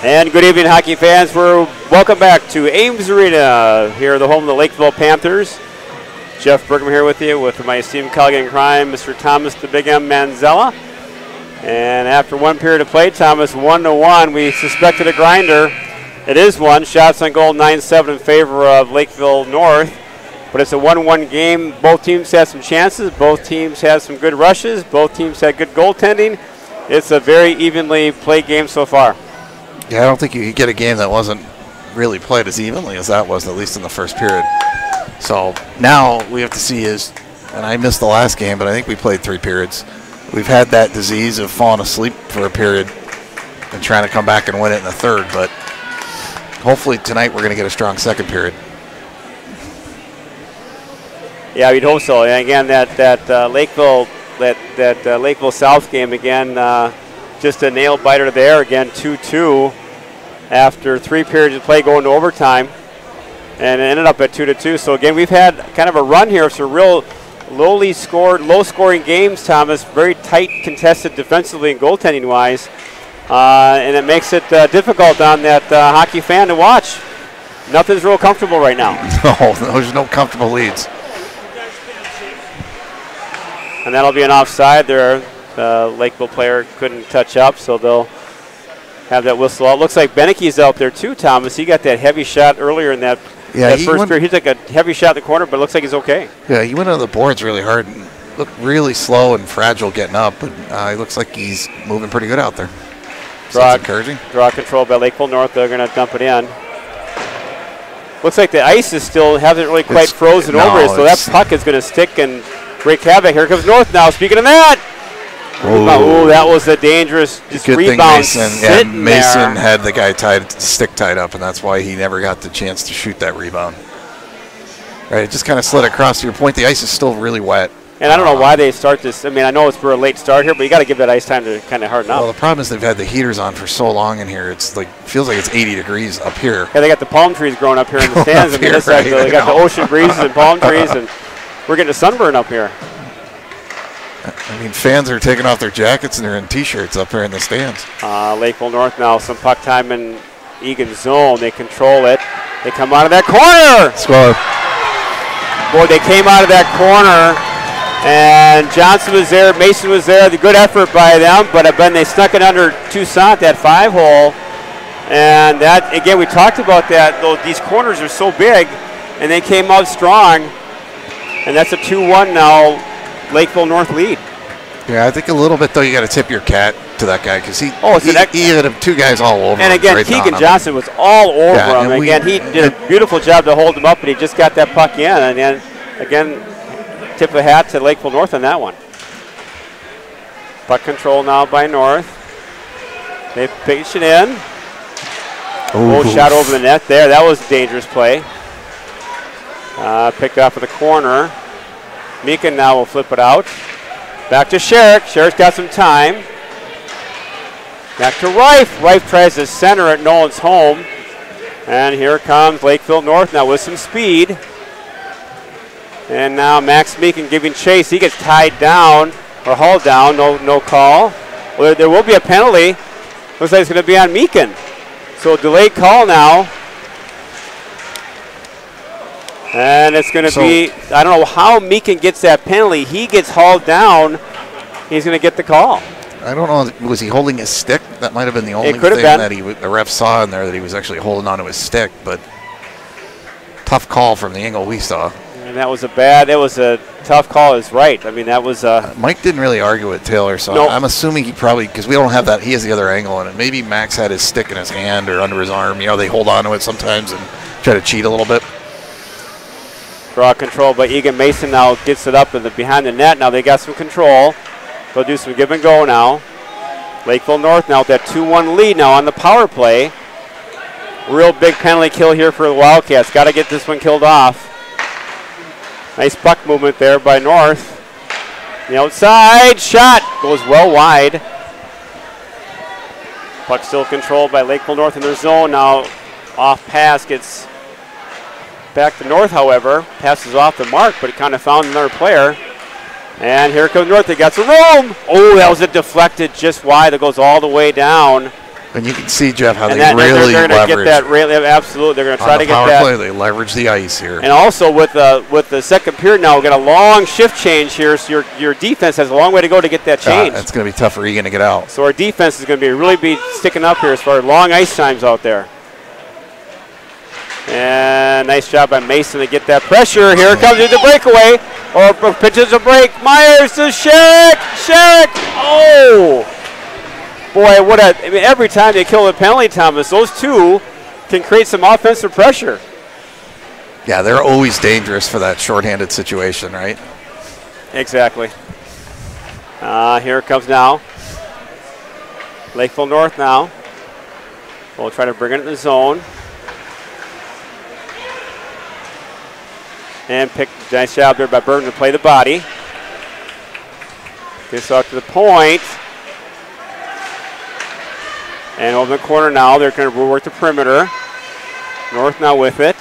And good evening, hockey fans. Welcome back to Ames Arena, here the home of the Lakeville Panthers. Jeff Bergman here with you, with my esteemed colleague in crime, Mr. Thomas the Big M Manzella. And after one period of play, Thomas 1-1. We suspected a grinder. It is one. Shots on goal 9-7 in favor of Lakeville North. But it's a 1-1 game. Both teams had some chances. Both teams had some good rushes. Both teams had good goaltending. It's a very evenly played game so far. Yeah, I don't think you could get a game that wasn't really played as evenly as that was, at least in the first period. So now we have to see and I missed the last game, but I think we played 3 periods. We've had that disease of falling asleep for a period and trying to come back and win it in the third, but hopefully tonight we're going to get a strong second period. Yeah, we'd hope so. And again, that Lakeville South game again, just a nail biter there. Again, 2-2 after 3 periods of play going to overtime, and it ended up at 2-2. So again, we've had kind of a run here. It's a real low-scoring games, Thomas. Very tight, contested defensively and goaltending-wise, and it makes it difficult on that hockey fan to watch. Nothing's real comfortable right now. No, there's no comfortable leads. And that'll be an offside there. The Lakeville player couldn't touch up, so they'll have that whistle out. Looks like Benecke's out there too, Thomas. He got that heavy shot earlier in that first period. He took a heavy shot in the corner, but it looks like he's okay. Yeah, he went on the boards really hard and looked really slow and fragile getting up, but he looks like he's moving pretty good out there. So that's encouraging. Draw control by Lakeville North. They're going to dump it in. Looks like the ice hasn't really quite frozen over it, so that puck is going to stick and wreak havoc. Here comes North now. Speaking of that. Oh, that was a dangerous rebound. Mason had the guy stick tied up, and that's why he never got the chance to shoot that rebound. Right, it just kind of slid across. To your point, the ice is still really wet. And I don't know why they start this. I mean, I know it's for a late start here, but you got to give that ice time to kind of harden up. Well, the problem is they've had the heaters on for so long in here. It's like feels like it's 80 degrees up here. Yeah, they got the palm trees growing up here in the stands. They got the ocean breezes and palm trees, and we're getting a sunburn up here. I mean, fans are taking off their jackets and they're in T-shirts up here in the stands. Lakeville North now, some puck time in Eagan zone. They control it. They come out of that corner. Score. Boy, they came out of that corner, and Johnson was there, Mason was there. The good effort by them, but then they snuck it under Toussaint, that 5-hole. And that, again, we talked about that. These corners are so big, and they came out strong. And that's a 2-1 now. Lakeville North lead. Yeah, I think a little bit, though, you got to tip your cap to that guy because he had 2 guys all over him. And again, Keegan Johnson was all over him. Again, he did a beautiful job to hold him up, but he just got that puck in. And then, again, tip a hat to Lakeville North on that one. Puck control now by North. They pitch it in. Oh, shot over the net there. That was a dangerous play. Picked off of the corner. Meekin now will flip it out. Back to Sherrick. Sherrick's got some time. Back to Reif. Reif tries to center at Nolan's home. And here comes Lakeville North now with some speed. And now Max Meekin giving chase. He gets tied down or hauled down. No call. Well, there will be a penalty. Looks like it's going to be on Meekin. So delayed call now. And it's going to be, I don't know how Meekin gets that penalty. He gets hauled down. He's going to get the call. I don't know. Was he holding his stick? That might have been the only thing that the ref saw in there, that he was actually holding onto his stick. But tough call from the angle we saw. And that was a tough call. Is right. I mean, that was. Mike didn't really argue with Taylor, so I'm assuming he probably, because we don't have that, he has the other angle on it. Maybe Max had his stick in his hand or under his arm. You know, they hold on to it sometimes and try to cheat a little bit. Draw control by Eagan. Mason now gets it up behind the net. Now they got some control. They'll do some give and go now. Lakeville North now with that 2-1 lead now on the power play. Real big penalty kill here for the Wildcats. Got to get this one killed off. Nice puck movement there by North. The outside shot goes well wide. Puck still controlled by Lakeville North in their zone. Now off pass gets back to North, however. Passes off the mark, but it kind of found another player. And here comes North. They got some room. Oh, that was a deflected just wide that goes all the way down. And you can see, Jeff, how and they really they're going to get that. Absolutely, they're going to try to get that. Play, they leverage the ice here. And also with the second period now, we've got a long shift change here, so your defense has a long way to go to get that change. It's going to be tough for Eagan to get out. So our defense is going to really be sticking up here as far as long ice times out there. And nice job by Mason to get that pressure. Here comes the breakaway. Or pitches a break. Myers to Sherrick. Sherrick. Oh. Boy, every time they kill the penalty, Thomas, those two can create some offensive pressure. Yeah, they're always dangerous for that shorthanded situation, right? Exactly. Here it comes now. Lakeville North now. We'll try to bring it in the zone. And nice job there by Burton to play the body. Gets out to the point. And over the corner now, they're going to work the perimeter. North now with it.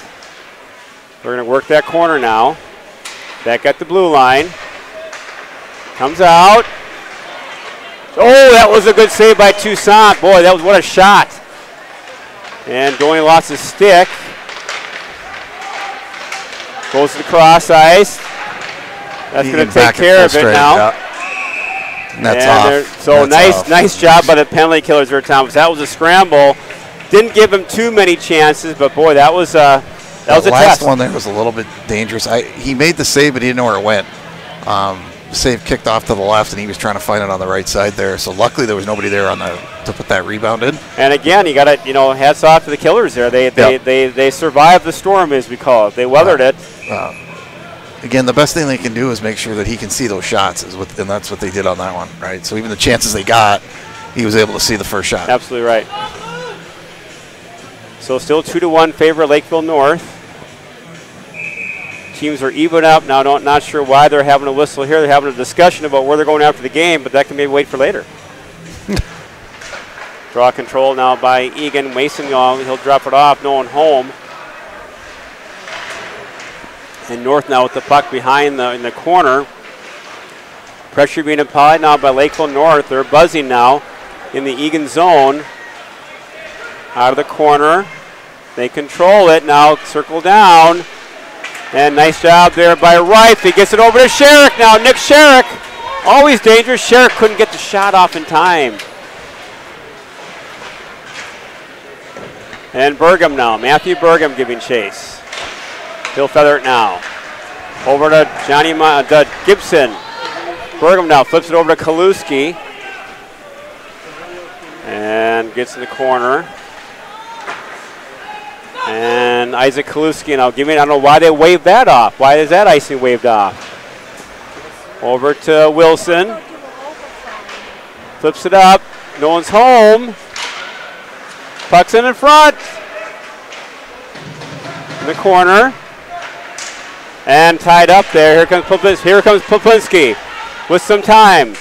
They're going to work that corner now. Back at the blue line. Comes out. Oh, that was a good save by Toussaint. Boy, what a shot. And Downey lost his stick. Goes to the cross ice. That's going to take care of it now. Yeah. And that's off. So that's nice job by the penalty killers there, Thomas. That was a scramble. Didn't give him too many chances, but boy, that was a test. The last one there was a little bit dangerous. He made the save, but he didn't know where it went. The save kicked off to the left, and he was trying to find it on the right side there. So luckily there was nobody there to put that rebound in. And again, you got to hats off to the killers there. They survived the storm, as we call it. They weathered it. Again, the best thing they can do is make sure that he can see those shots, and that's what they did on that one, right? So even the chances they got, he was able to see the first shot. Absolutely right. So still 2-1 favor Lakeville North. Teams are even up now. Not sure why they're having a whistle here. They're having a discussion about where they're going after the game, but that can maybe wait for later. Draw control now by Eagan. Mason, he'll drop it off, no one home. And North now with the puck behind in the corner. Pressure being applied now by Lakeville North. They're buzzing now in the Eagan zone. Out of the corner. They control it now. Circle down. And nice job there by Rife. He gets it over to Sherrick now. Nick Sherrick. Always dangerous. Sherrick couldn't get the shot off in time. And Burgum now. Matthew Burgum giving chase. He'll feather it now. Over to Gibson. Burgum now flips it over to Kaluski. And gets in the corner. And Isaac Kaluski now I don't know why they waved that off. Why is that icing waved off? Over to Wilson. Flips it up. No one's home. Puck's in front. In the corner. And tied up there. Here comes Poplinski with some time.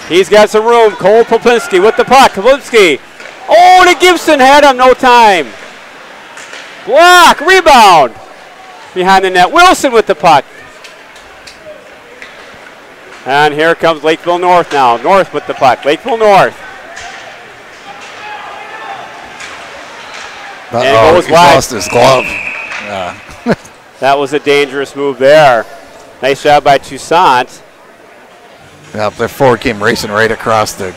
He's got some room. Cole Poplinski with the puck. Poplinski. Oh, to Gibson. Had him. No time. Block. Rebound. Behind the net. Wilson with the puck. And here comes Lakeville North now. North with the puck. Lakeville North. And it goes wide. Lost his glove. That was a dangerous move there. Nice job by Toussaint. Yeah, their forward came racing right across the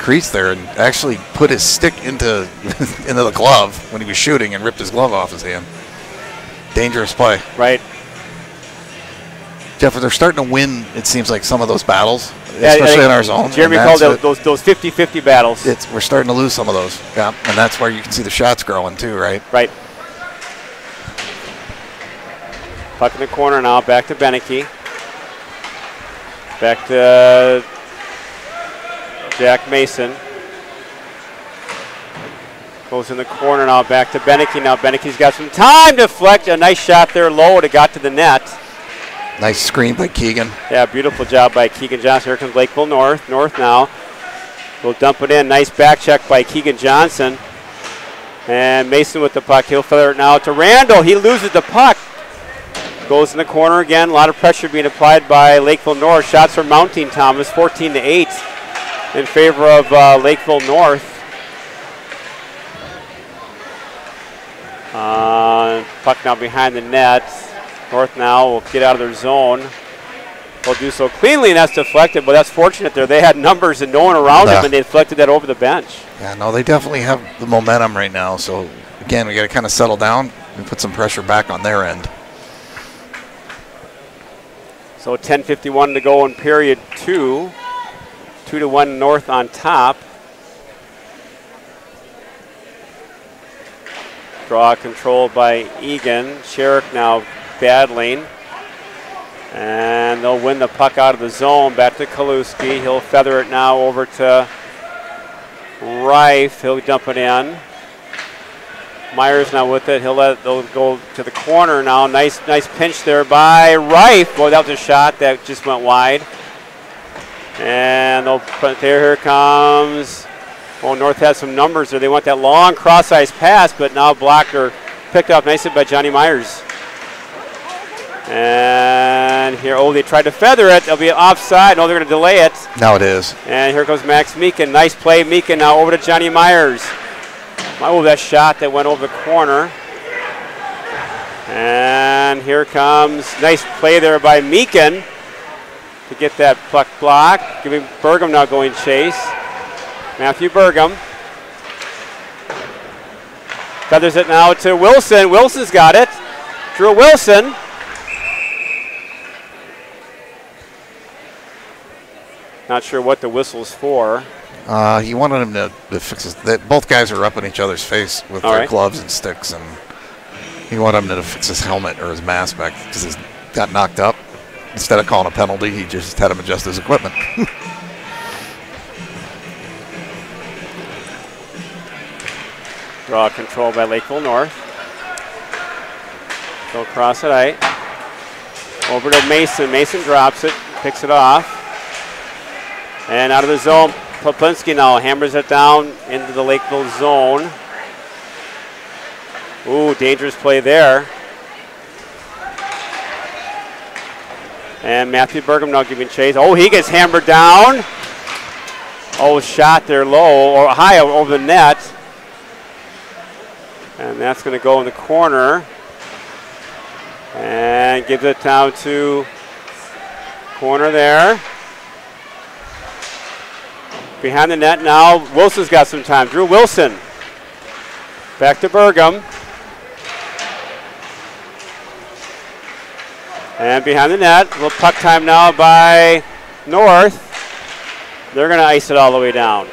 crease there and actually put his stick into the glove when he was shooting and ripped his glove off his hand. Dangerous play. Right. Jeff, they're starting to win, it seems like, some of those battles, especially in our zone. Jeremy called those 50-50 battles. We're starting to lose some of those. Yeah, and that's where you can see the shots growing too, right? Right. Puck in the corner now, back to Beneke. Back to Jack Mason. Goes in the corner now, back to Beneke. Now Beneke's got some time to deflect. A nice shot there low. It got to the net. Nice screen by Keegan. Yeah, beautiful job by Keegan Johnson. Here comes Lakeville North. North now. We'll dump it in. Nice back check by Keegan Johnson. And Mason with the puck. He'll feather it now to Randall. He loses the puck. Goes in the corner again. A lot of pressure being applied by Lakeville North. Shots are mounting, Thomas. 14-8 in favor of Lakeville North. Puck now behind the net. North now will get out of their zone. They'll do so cleanly, and that's deflected, but that's fortunate there. They had numbers and no one around them, and they deflected that over the bench. Yeah, no, they definitely have the momentum right now. So, again, we got to kind of settle down and put some pressure back on their end. So 10:51 to go in period 2. 2-1 North on top. Draw controlled by Eagan. Sherrick now battling. And they'll win the puck out of the zone. Back to Kaluski. He'll feather it now over to Reif. He'll dump it in. Myers now with it. They'll go to the corner now. Nice pinch there by Reif. Boy, that was a shot that just went wide. And they'll put there. Here comes. Oh, North has some numbers there. They want that long cross-ice pass, but now blocked or picked up nicely by Johnny Myers. And here, they tried to feather it. They'll be offside. No, they're going to delay it. Now it is. And here goes Max Meekin. Nice play, Meekin now over to Johnny Myers. Oh, that shot that went over the corner. And here comes, nice play there by Meekin to get that puck blocked. Giving Burgum now going chase. Matthew Burgum. Feathers it now to Wilson. Wilson's got it. Drew Wilson. Not sure what the whistle's for. He wanted him to fix his. Both guys are up in each other's face with their gloves and sticks, and he wanted him to fix his helmet or his mask back because he got knocked up. Instead of calling a penalty, he just had him adjust his equipment. Draw control by Lakeville North. Go across it, over to Mason. Mason drops it, picks it off. And out of the zone, Poplinski now hammers it down into the Lakeville zone. Ooh, dangerous play there. And Matthew Burgum now giving chase. Oh, he gets hammered down. Oh, shot there low or high over the net. And that's going to go in the corner. And gives it down to corner there. Behind the net now, Wilson's got some time. Drew Wilson. Back to Burgum. And behind the net, a little puck time now by North. They're going to ice it all the way down.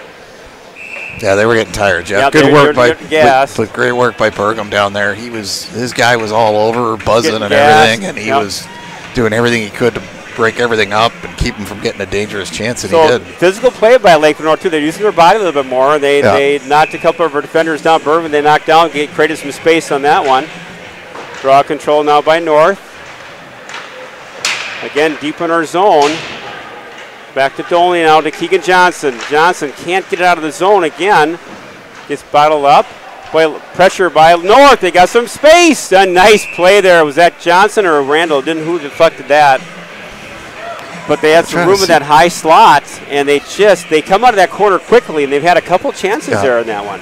Yeah, they were getting tired, Jeff. Yeah, Good work but great work by Burgum down there. His guy was all over, buzzing and everything, and he was doing everything he could to break everything up and keep him from getting a dangerous chance, and he did. Physical play by Lakeville North, too. They're using their body a little bit more. They knocked a couple of our defenders down. Bourbon they knocked down, created some space on that one. Draw control now by North. Again, deep in our zone. Back to Dolney now to Keegan Johnson. Johnson can't get it out of the zone again. Gets bottled up. Boy, pressure by North. They got some space. A nice play there. Was that Johnson or Randall? Who deflected that? But they had some room in that high slot, and they come out of that corner quickly, and they've had a couple chances there in that one.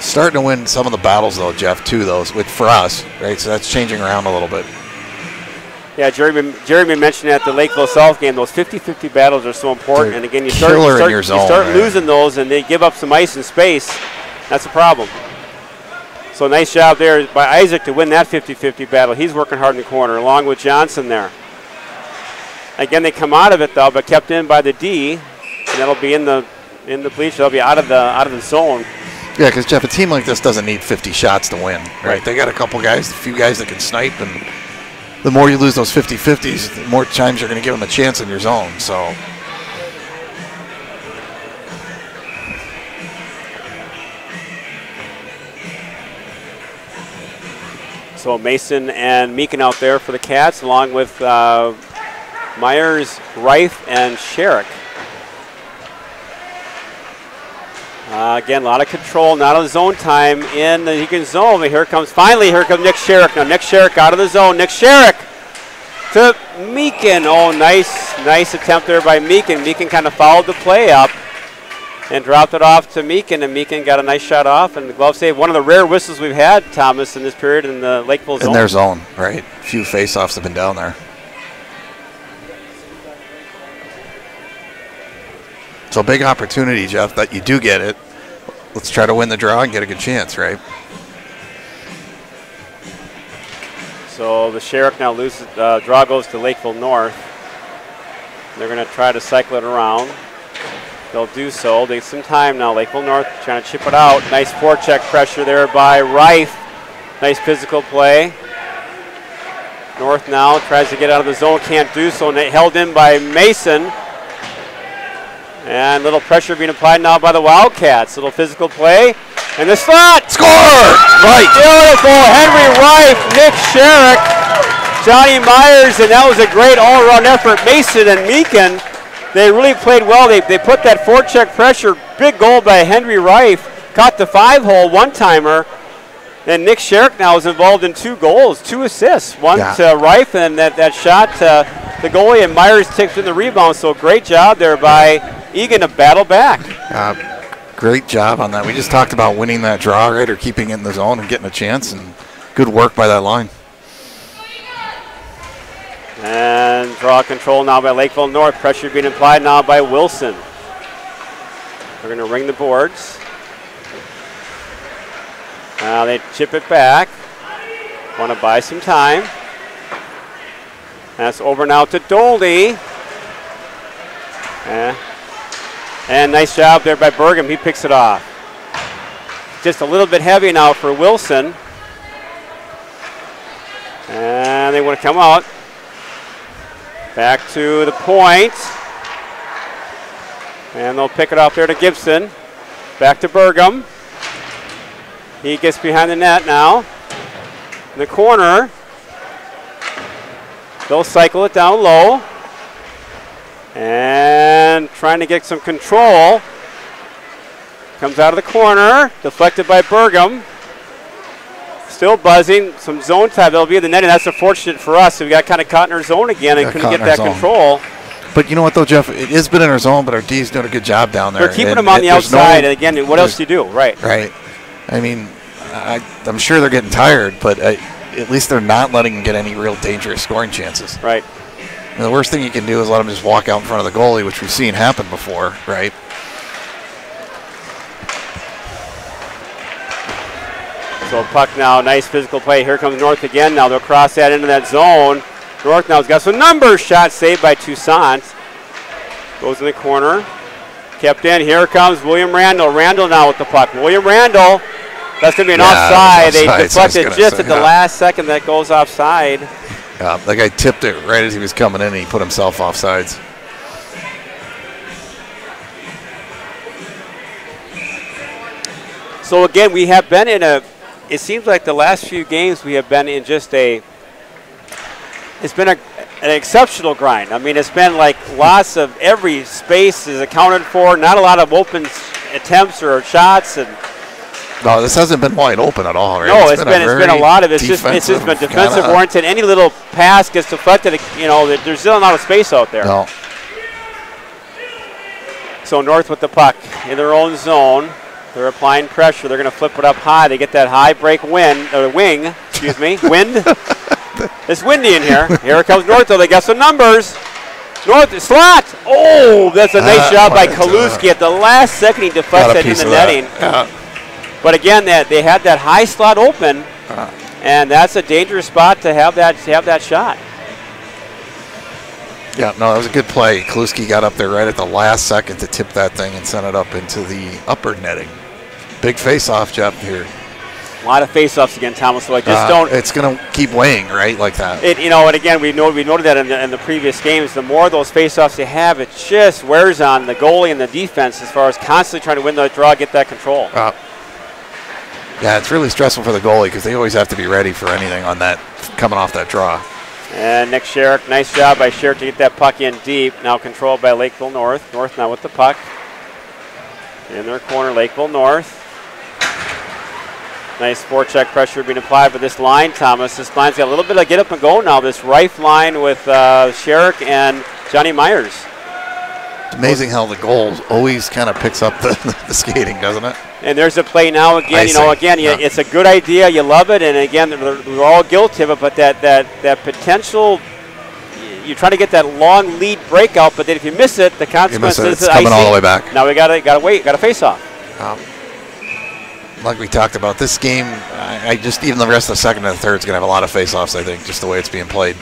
Starting to win some of the battles, though, Jeff, too, for us, right? So that's changing around a little bit. Yeah, Jeremy mentioned at the Lakeville South game, those 50-50 battles are so important. And again, you start losing those, and they give up some ice and space. That's a problem. So nice job there by Isaac to win that 50-50 battle. He's working hard in the corner, along with Johnson there. Again, they come out of it though, but kept in by the D, and that'll be in the bleacher. They'll be out of the zone. Yeah, because Jeff, a team like this doesn't need 50 shots to win, right? They got a few guys that can snipe, and the more you lose those 50-50s, the more times you're going to give them a chance in your zone. So Mason and Meekin out there for the Cats, along with Myers, Reif, and Sherrick. Again, a lot of control, not on zone time in the Eagan zone. But here comes Nick Sherrick. Now Nick Sherrick out of the zone. Nick Sherrick to Meekin. Oh, nice attempt there by Meekin. Meekin kind of followed the play up. and dropped it off to Meakin, and Meakin got a nice shot off, and the glove save. One of the rare whistles we've had, Thomas, in this period in the Lakeville zone. In their zone, right. A few face-offs have been down there. So big opportunity, Jeff, that you do get it. Let's try to win the draw and get a good chance, right? So the Sheriff now loses, draw goes to Lakeville North. They're going to try to cycle it around. They'll do so. They get some time now. Lakeville North trying to chip it out. Nice forecheck pressure there by Rife. Nice physical play. North now tries to get out of the zone, can't do so, and held in by Mason. And little pressure being applied now by the Wildcats. Little physical play. And the slot! Score! Right. Beautiful. Henry Rife, Nick Sherrick, Johnny Myers, and that was a great all-around effort. Mason and Meakin, they really played well. They put that forecheck pressure. Big goal by Henry Rife. Caught the 5-hole one-timer. And Nick Sherrick now is involved in 2 goals, 2 assists. One to Rife, and that shot to the goalie, and Myers takes in the rebound. So great job there by Eagan to battle back. Great job on that. We just talked about winning that draw, right, or keeping it in the zone and getting a chance, and good work by that line. And draw control now by Lakeville North. Pressure being applied now by Wilson. They're going to ring the boards. Now they chip it back. Want to buy some time. That's over now to Doldy. And nice job there by Bergam. He picks it off. Just a little bit heavy now for Wilson. And they want to come out. Back to the point. And they'll pick it off there to Gibson. Back to Bergam. He gets behind the net now. In the corner. They'll cycle it down low. And trying to get some control. Comes out of the corner. Deflected by Bergam. Still buzzing. Some zone time. They'll be in the net, and that's unfortunate for us. So we got kind of caught in our zone again and couldn't get that control. But you know what, though, Jeff? It has been in our zone, but our D's doing a good job down there. They're keeping them on the outside. And again, what else do you do? Right. Right. I mean, I'm sure they're getting tired, but at least they're not letting them get any real dangerous scoring chances. Right. And the worst thing you can do is let them just walk out in front of the goalie, which we've seen happen before, right? So puck now, nice physical play. Here comes North again. Now they'll cross that into that zone. North now's got some numbers. Shot saved by Toussaint. Goes in the corner. Kept in. Here comes William Randall. Randall now with the puck. William Randall. That's going to be an offside. They deflected just at the last second. That goes offside. Yeah, that guy tipped it right as he was coming in, and he put himself offsides. So again, we have been in it seems like the last few games we have been in just it's been an exceptional grind. I mean, it's been like lots of every space is accounted for, not a lot of open attempts or shots. And no, this hasn't been wide open at all, right? No, it's been a lot of it. It's just been defensive oriented. Any little pass gets deflected, there's still not a space out there. No. So North with the puck in their own zone. They're applying pressure. They're going to flip it up high. They get that high break wing. Wind. It's windy in here. Here it comes North, though. They got some numbers. North, slot. Oh, that's a nice job by Kaluski. At the last second, he deflected in the netting. But again, they had that high slot open, and that's a dangerous spot to have that shot. Yeah, no, that was a good play. Kaluski got up there right at the last second to tip that thing and send it up into the upper netting. Big face-off, Jeff, here. A lot of face-offs again, Thomas. So I just don't. It's going to keep weighing, right, like that. And again, we noted that in the previous games. The more those face-offs you have, it just wears on the goalie and the defense as far as constantly trying to win the draw, get that control. Yeah, it's really stressful for the goalie because they always have to be ready for anything on that coming off that draw. And Nick Sherrick, nice job by Sherrick to get that puck in deep. Now controlled by Lakeville North. North now with the puck. In their corner, Lakeville North. Nice forecheck pressure being applied by this line, Thomas. This line's got a little bit of get up and go now. This Rife line with Sherrick and Johnny Myers. It's amazing how the goal always kind of picks up the skating, doesn't it? And there's a play now again. It's a good idea. You love it, and again, we're all guilty of it. But that potential, you try to get that long lead breakout, but then if you miss it, the consequences it's coming all the way back. Now we gotta wait, gotta face off. Like we talked about, this game, I just even the rest of the second and the third is going to have a lot of face-offs, I think, just the way it's being played.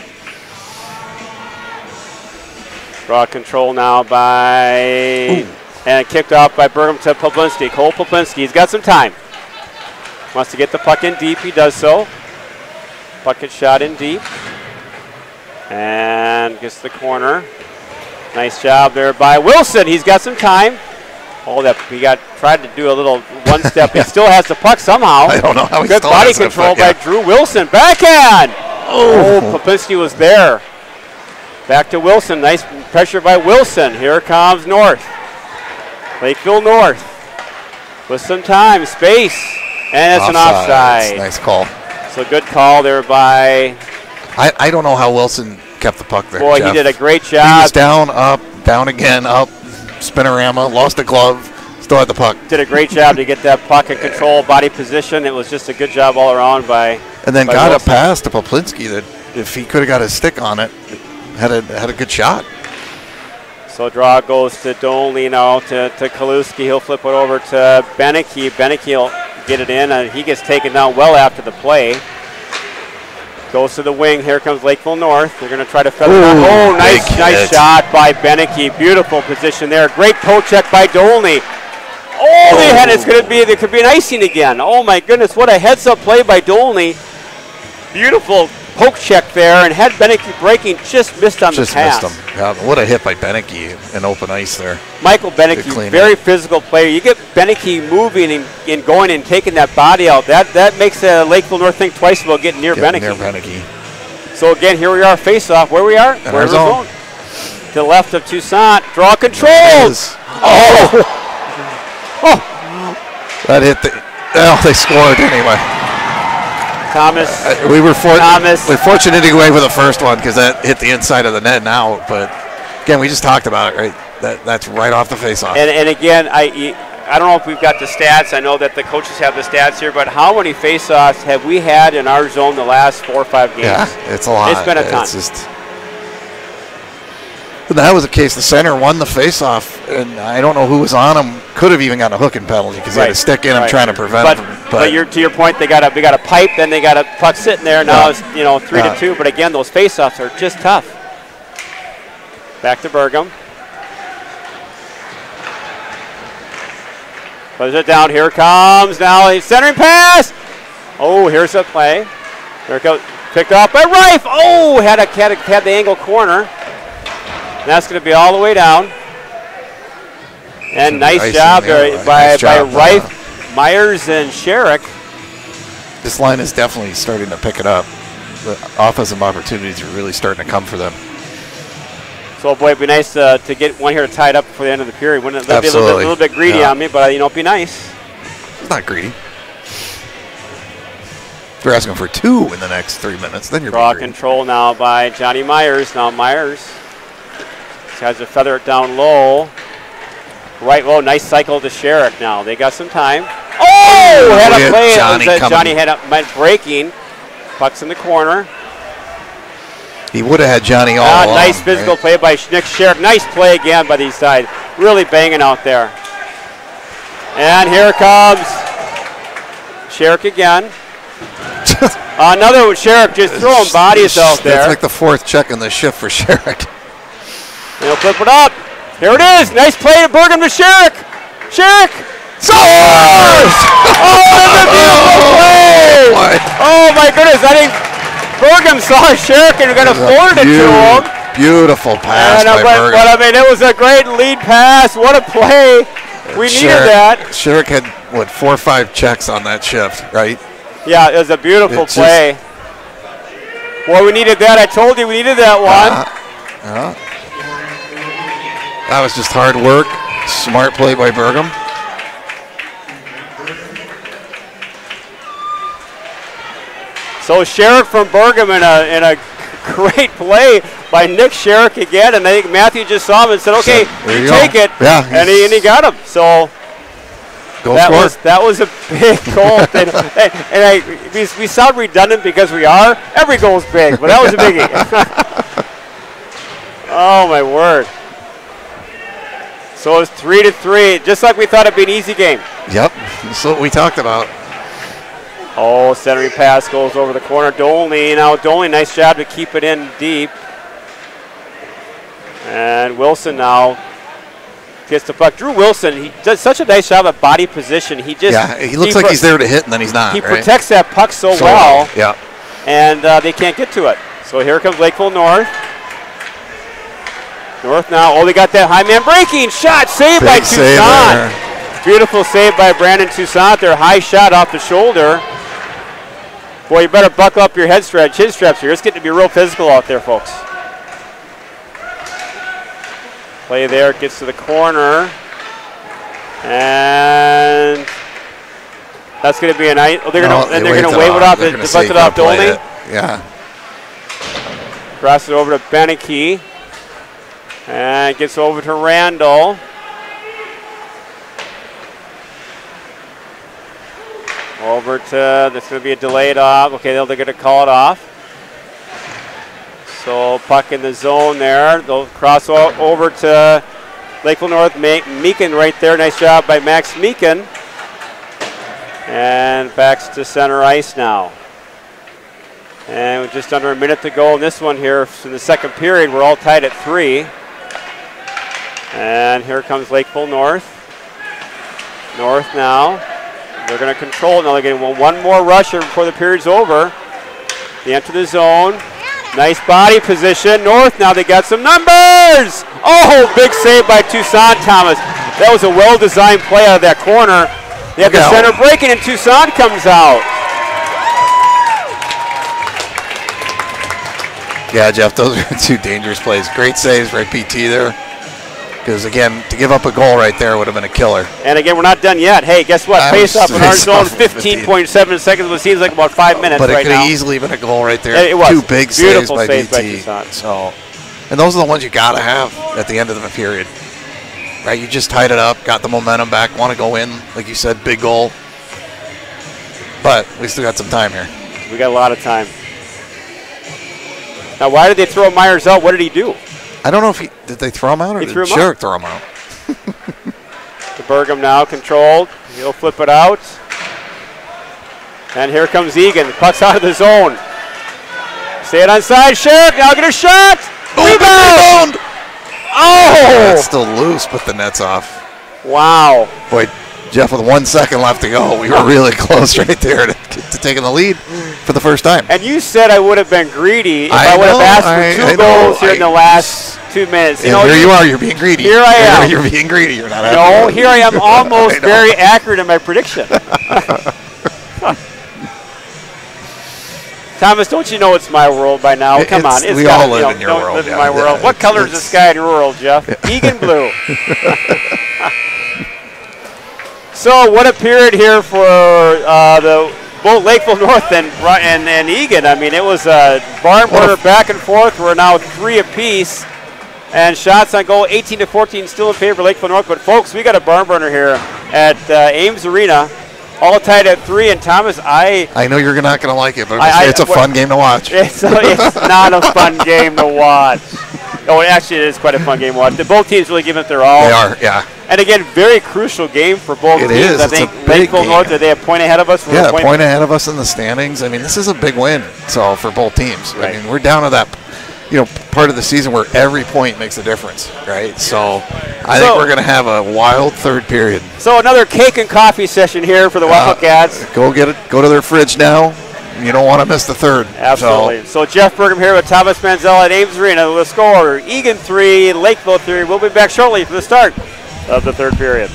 Draw control now and kicked off by Bergam to Poplinski. Cole Poplinski, he's got some time. Wants to get the puck in deep, he does so. Puck gets shot in deep. And gets the corner. Nice job there by Wilson, he's got some time. Oh, tried to do a little one step. He still has the puck somehow. I don't know how he Good still body has control it, yeah. by Drew Wilson. Backhand! Oh, Poplinski was there. Back to Wilson. Nice pressure by Wilson. Here comes North. Lakeville North with some time, space, and it's an offside. Nice call. So good call there by. I don't know how Wilson kept the puck there. Boy, Jeff. He did a great job. He was down, up, down again, up, spinorama, lost a glove, still had the puck. Did a great job to get that puck in control, body position. It was just a good job all around by. And then got Wilson. a pass to Poplinski that if he could have got his stick on it, had a good shot. So draw goes to Dolney now to Kaluski. He'll flip it over to Beneke. Beneke will get it in, and he gets taken down well after the play. Goes to the wing. Here comes Lakeville North. They're going to try to feather it out. Oh, nice shot by Beneke. Beautiful position there. Great poke check by Dolney. There could be an icing again. Oh my goodness, what a heads-up play by Dolney. Beautiful poke check there, and had Beneke breaking, just missed on the pass. Just missed him. Yeah, what a hit by Beneke in open ice there. Michael Beneke, very physical player. You get Beneke moving and going and taking that body out. That makes Lakeville North think twice about getting near Beneke. So again, here we are, face-off. Where we are? Where we're going. To the left of Toussaint. Draw control. That hit they scored anyway. Thomas. We were fortunate to go away with the first one because that hit the inside of the net and out. But again, we just talked about it, right? That's right off the faceoff. And again, I don't know if we've got the stats. I know that the coaches have the stats here, but how many faceoffs have we had in our zone the last 4 or 5 games? Yeah, it's a lot. It's been a ton. That was the case. The center won the faceoff, and I don't know who was on him. Could have even gotten a hooking penalty because he had a stick in him trying to prevent him. But to your point, we got a pipe, then they got a puck sitting there. Now it's 3-2. But again, those faceoffs are just tough. Back to Bergam. Puts it down. Here comes now a centering pass. Oh, here's a play. There it goes. Picked off by Reif. Oh, had the angle corner. And that's going to be all the way down. And nice job by Reif, Myers, and Sherrick. This line is definitely starting to pick it up. The offensive opportunities are really starting to come for them. So, boy, it'd be nice to get one here tied up before the end of the period. Wouldn't it? That'd be a little bit greedy on me, but it'd be nice. It's not greedy. If you're asking for 2 in the next 3 minutes, then you're Draw control now by Johnny Myers. Now Myers tries to feather it down low. Right low, nice cycle to Sherrick now. They got some time. Oh, had a play. Johnny had breaking. Puck's in the corner. He would have had Johnny all along. Nice physical play by Nick Sherrick. Nice play again by these sides. Really banging out there. And here comes Sherrick again. Another one, Sherrick just throwing bodies out there. That's like the 4th check in the shift for Sherrick. He'll flip it up. Here it is. Nice play to Bergam to Sherrick. Sherrick scores! Oh, that's a beautiful play! Oh my goodness! I think Bergam saw Sherrick and got to forward it to him. Beautiful pass by Bergam. But I mean, it was a great lead pass. What a play! We needed that. Sherrick had 4 or 5 checks on that shift, right? Yeah, it was a beautiful play. Boy, we needed that. I told you we needed that one. That was just hard work. Smart play by Bergam. So Sherrick from Bergam in a great play. by Nick Sherrick again, and I think Matthew just saw him and said, "Okay, you take it." Yeah, and he got him. So that was a big goal. and we sound redundant because we are. Every goal is big, but that was a biggie. Oh my word! So it's 3-3, just like we thought it'd be an easy game. Yep, that's what we talked about. Oh, centering pass goes over the corner. Dolney, nice job to keep it in deep. And Wilson now gets the puck. Drew Wilson, he does such a nice job at body position. He looks like he's there to hit, and then he's not. He protects that puck so well. Yeah. And they can't get to it. So here comes Lakeville North. North now. Oh, they got that high man breaking shot. Saved by Toussaint. Beautiful save by Brandon Toussaint there. High shot off the shoulder. Boy, you better buckle up your chin straps here. It's getting to be real physical out there, folks. Play there, gets to the corner. And that's going to be a nice. Oh, they're going to wave it off. Deflect it off Dolney. Yeah. Cross it over to Beneke. And gets over to Randall. Over to, that's going to be a delayed off. Okay, they're going to call it off. So puck in the zone there. They'll cross over to Lakeville North. Meakin right there. Nice job by Max Meakin. And back to center ice now. And with just under a minute to go in this one here in the second period. We're all tied at 3. And here comes Lakeville North. North now. They're going to control it. Now they're getting one more rusher before the period's over. They enter the zone. Nice body position. North now, they got some numbers. Oh, big save by Toussaint Thomas. That was a well-designed play out of that corner. They have the center breaking, and Toussaint comes out. Yeah, Jeff, those are 2 dangerous plays. Great saves by PT there. Because, again, to give up a goal right there would have been a killer. And, again, we're not done yet. Hey, guess what? Face-off in our zone, 15.7 seconds, but it seems like about 5 minutes right now. But it could have easily been a goal right there. It was. 2 big saves by DT. So, and those are the ones you got to have at the end of the period. Right? You just tied it up, got the momentum back, want to go in. Like you said, big goal. But we still got some time here. We got a lot of time. Now, why did they throw Myers out? What did he do? I don't know if did they throw him out or did Sherrick throw him out? The Burgum now controlled. He'll flip it out. And here comes Eagan. Puck's out of the zone. Stay it onside. Sherrick now get a shot. Rebound! Oh! That's still loose, but the net's off. Wow. Boy, Jeff, with 1 second left to go, we were really close right there to taking the lead for the first time. And you said I would have been greedy if I would have asked for 2 goals here in the last 2 minutes. You know, here you are, you're being greedy. Here I am. You're being greedy. You're not happy. No, here I am almost very accurate in my prediction. Thomas, don't you know it's my world by now? Come on. We all live in your world. Live in my world. What color is the sky in your world, Jeff? Eagan blue. So what a period here for both Lakeville North and Eagan. I mean, it was a barn burner back and forth. We're now 3 apiece. And shots on goal, 18-14, still in favor of Lakeville North. But, folks, we got a barn burner here at Ames Arena. All tied at 3, and Thomas, I know you're not going to like it, but it's a fun game to watch. It's not a fun game to watch. Oh, actually, it is quite a fun game to watch. Both teams really giving it their all. They are, yeah. And again, very crucial game for both teams. It is. I think Lakeville North, are they a point ahead of us? Yeah, a point ahead of us in the standings. I mean, this is a big win. So for both teams, right. I mean, we're down to that, part of the season where every point makes a difference, right? So I think we're going to have a wild third period. So another cake and coffee session here for the Wildcats. Go get it. Go to their fridge now. You don't want to miss the third. Absolutely. So Jeff Burgum here with Thomas Manzel at Ames Arena. The score, Eagan 3, Lakeville 3. We'll be back shortly for the start of the third period.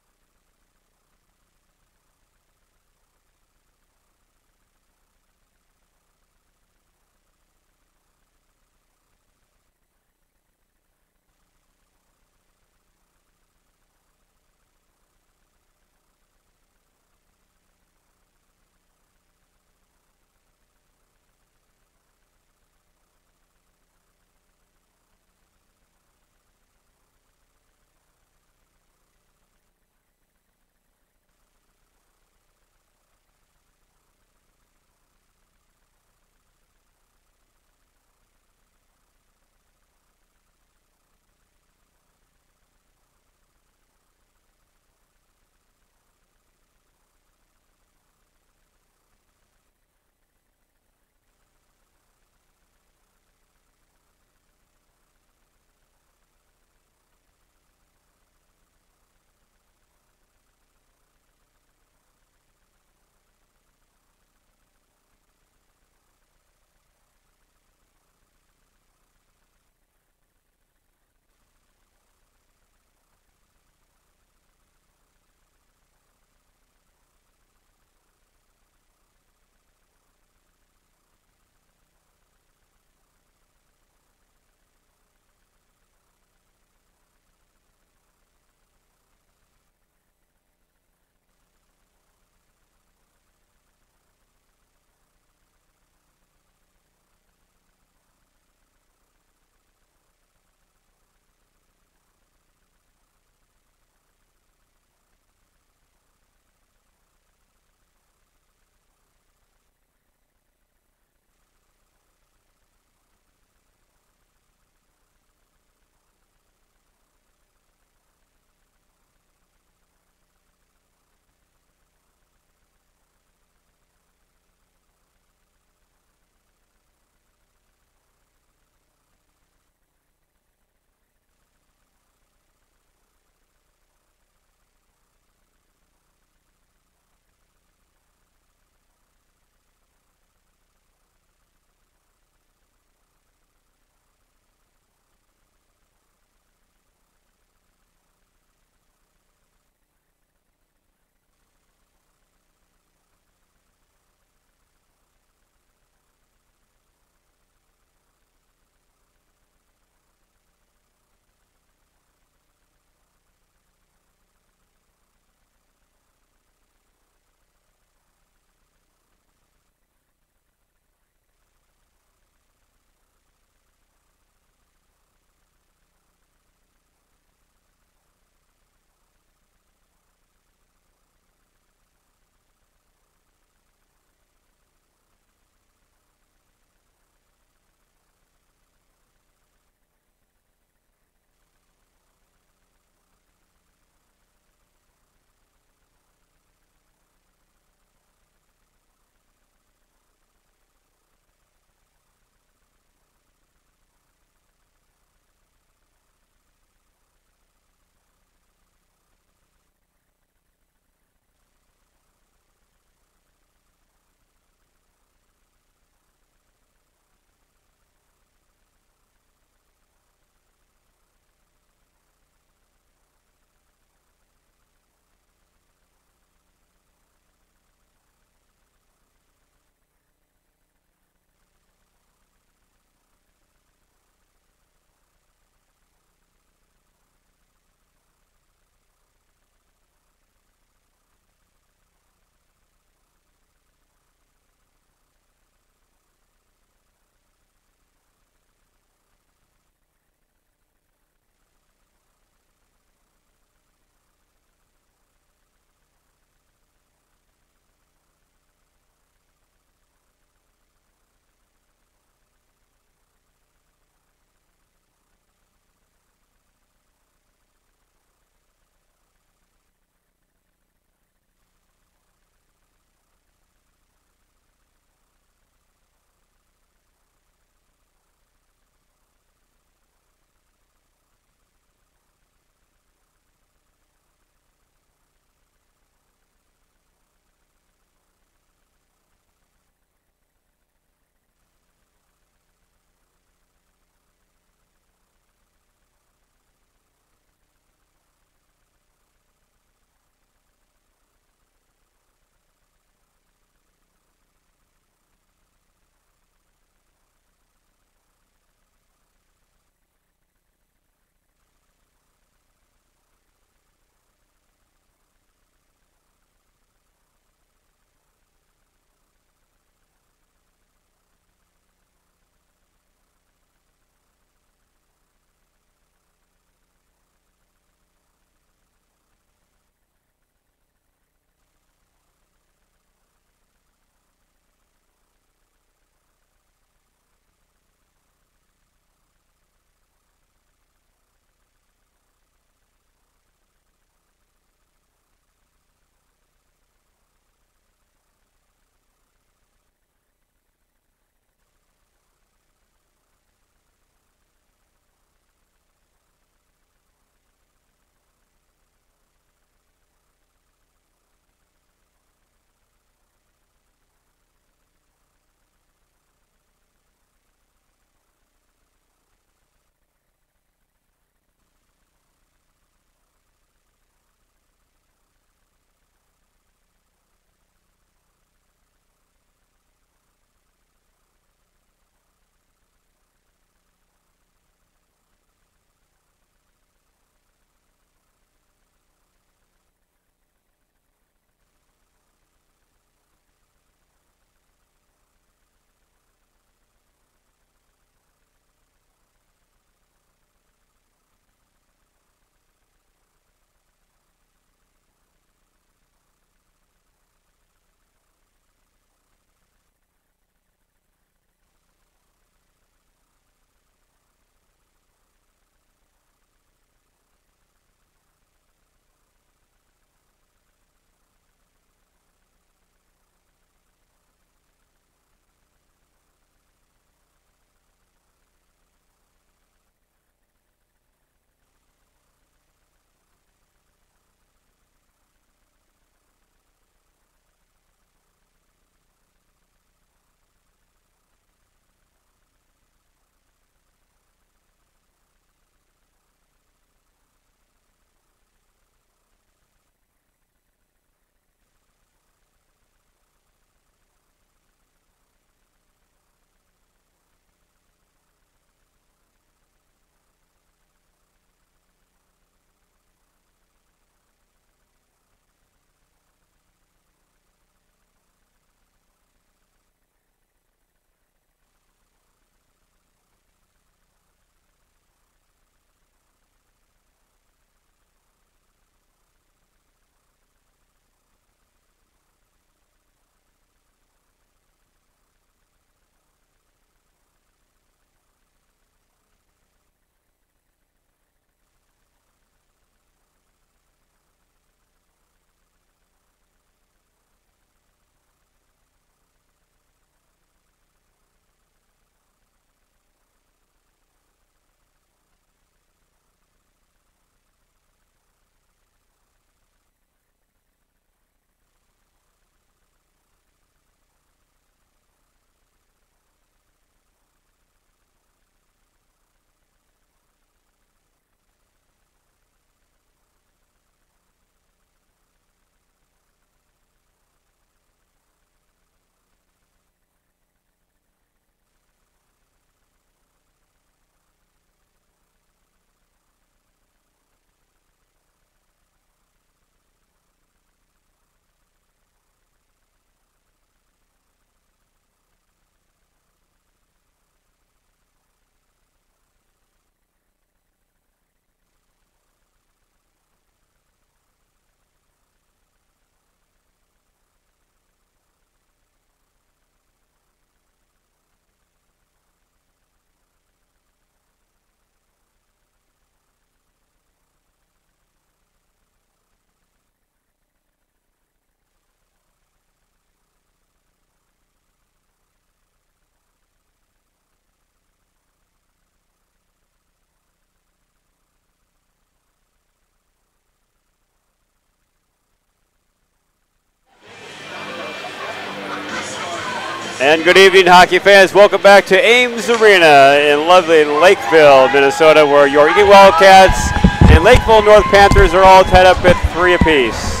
And good evening, hockey fans. Welcome back to Ames Arena in lovely Lakeville, Minnesota, where your Eagan Wildcats and Lakeville North Panthers are all tied up at 3 apiece.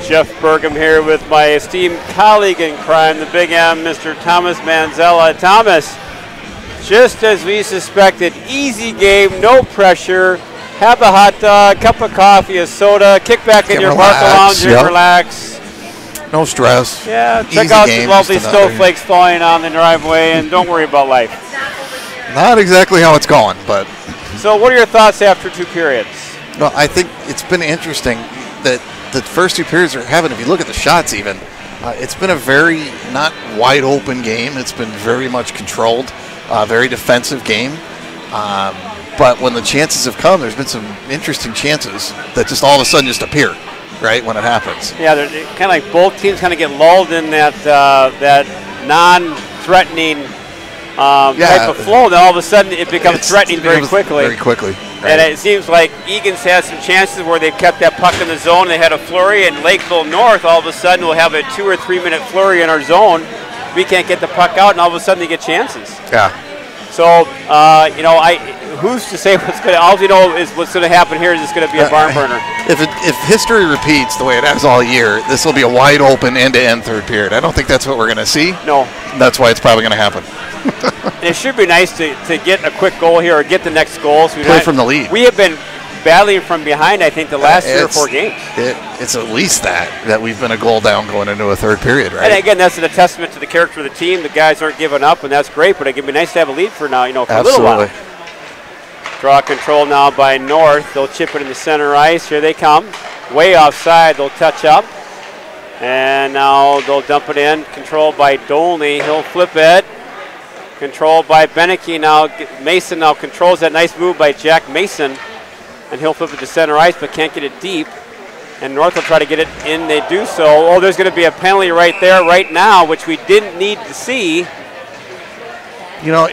Jeff Burgum here with my esteemed colleague in crime, the Big M, Mr. Thomas Manzella. Thomas, just as we suspected, easy game, no pressure. Have a hot dog, cup of coffee, a soda, kick back in your Barca lounge and relax. No stress. Yeah, check out the lovely snowflakes falling on the driveway, and don't worry about life. Not exactly how it's going, but. So what are your thoughts after 2 periods? No, I think it's been interesting that the first 2 periods are having, if you look at the shots even, it's been a very not wide open game. It's been very much controlled, very defensive game. But when the chances have come, there's been some interesting chances that just all of a sudden just appear. Right when it happens. Yeah, they're kind of like both teams kind of get lulled in that that non-threatening type of flow. Then all of a sudden it becomes threatening very quickly. Very quickly. Right. And it seems like Eagan's had some chances where they've kept that puck in the zone. They had a flurry, and Lakeville North all of a sudden will have a 2 or 3 minute flurry in our zone. We can't get the puck out, and all of a sudden they get chances. Yeah. So who's to say what's going to? All we know is what's going to happen here is it's going to be a barn burner. If history repeats the way it has all year, this will be a wide open end-to-end 3rd period. I don't think that's what we're going to see. No. That's why it's probably going to happen. And it should be nice to get a quick goal here or get the next goal. So play from the lead. We have been battling from behind, I think, the last 3 or 4 games. It's at least that we've been a goal down going into a 3rd period, right? And again, that's a testament to the character of the team. The guys aren't giving up, and that's great. But it would be nice to have a lead for now, for a little while. Draw control now by North. They'll chip it in the center ice. Here they come. Way offside. They'll touch up. And now they'll dump it in. Controlled by Dolney. He'll flip it. Controlled by Beneke now. Mason now controls that. Nice move by Jack Mason. And he'll flip it to center ice, but can't get it deep. And North will try to get it in. They do so. Oh, there's going to be a penalty right there, right now, which we didn't need to see. You know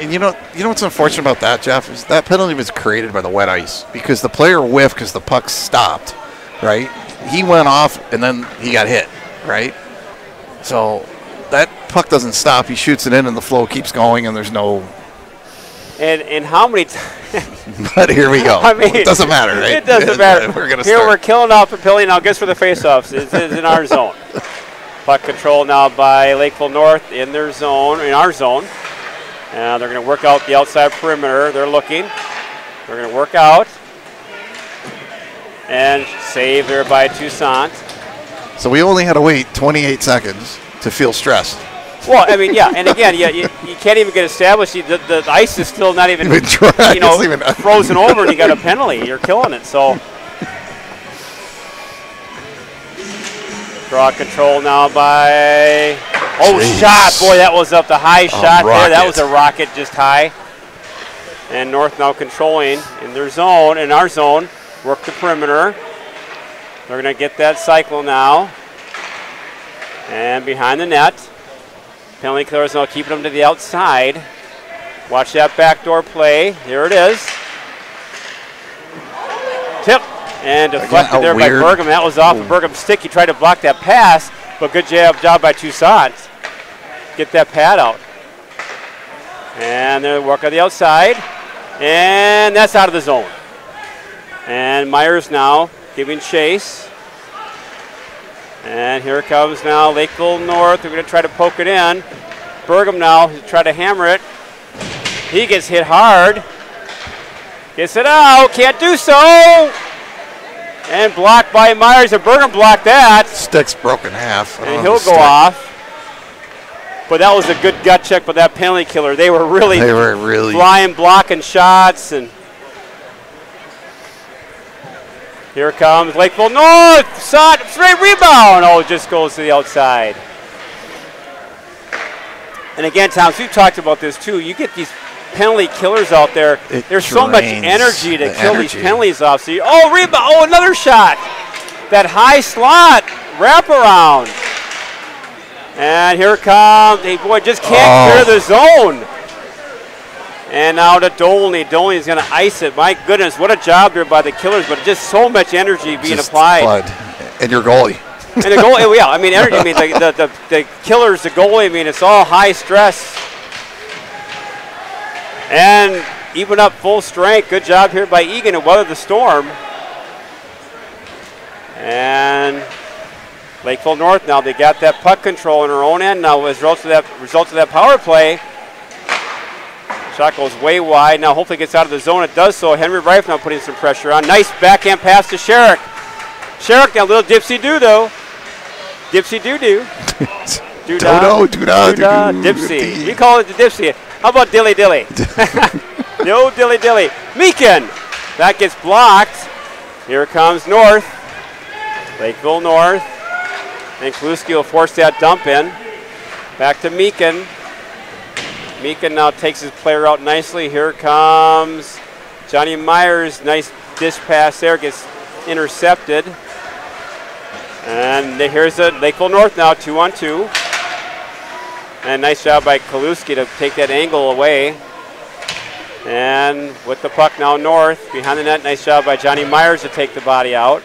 what's unfortunate about that, Jeff, is that penalty was created by the wet ice because the player whiffed because the puck stopped, right? He went off and then he got hit, right? So that puck doesn't stop. He shoots it in and the flow keeps going and there's no. And how many But here we go. I mean, it doesn't matter, right? It doesn't matter. We're gonna here start. We're killing off the penalty now. Guess where the faceoffs is in our zone. Puck control now by Lakeville North in their zone, in our zone. They're going to work out the outside perimeter. They're looking. They're going to work out. And save there by Toussaint. So we only had to wait 28 seconds to feel stressed. Well, I mean, yeah. And again, you can't even get established. The ice is still not even, frozen over, and you got a penalty. You're killing it. So draw control now by. Oh, jeez. Shot. Boy, that was up the high shot there. That was a rocket just high. And North now controlling in their zone, in our zone. Work the perimeter. They're going to get that cycle now. And behind the net. Penalty killers now keeping them to the outside. Watch that backdoor play. Here it is. Tip. And deflected there by Burgum. That was off of Burgum's stick. He tried to block that pass. But good job by Toussaint. Get that pad out. And they work on the outside. And that's out of the zone. And Myers now giving chase. And here comes now Lakeville North. They're going to try to poke it in. Burgum now try to hammer it. He gets hit hard. Gets it out. Can't do so. And blocked by Myers, and Burgum blocked that. Stick's broken half. And he'll go off. But that was a good gut check by that penalty killer. They were really flying, blocking shots. And here comes Lakeville North. Straight rebound. Oh, it just goes to the outside. And again, Tom, we've talked about this too. You get these penalty killers out there. There's so much energy to kill these penalties off. So rebound. Oh, another shot. That high slot wraparound. And here comes. Hey, boy, just can't clear the zone. And now to Dolney. Dolney's going to ice it. My goodness, what a job there by the killers, but just so much energy being applied. Blood. And your goalie. And the goalie, yeah, I mean, energy. I mean, the killer's the goalie. I mean, it's all high stress. And even up full strength. Good job here by Eagan to weather the storm. And Lakeville North now, they got that puck control in her own end now as a result of that power play. Shot goes way wide. Now hopefully gets out of the zone. It does so. Henry Reif now putting some pressure on. Nice backhand pass to Sherrick. Sherrick now a little dipsy-doo though. Dipsy-doo-doo. Doo-dah. Dipsy. We call it the dipsy. How about dilly-dilly? No dilly-dilly. Meakin. That gets blocked. Here comes North. Lakeville North. And Kaluski will force that dump in. Back to Meakin. Meakin now takes his player out nicely. Here comes Johnny Myers. Nice dish pass there. Gets intercepted. And here's the Lakeville North now, 2-on-2. And nice job by Kaluski to take that angle away. And with the puck now North. Behind the net, nice job by Johnny Myers to take the body out.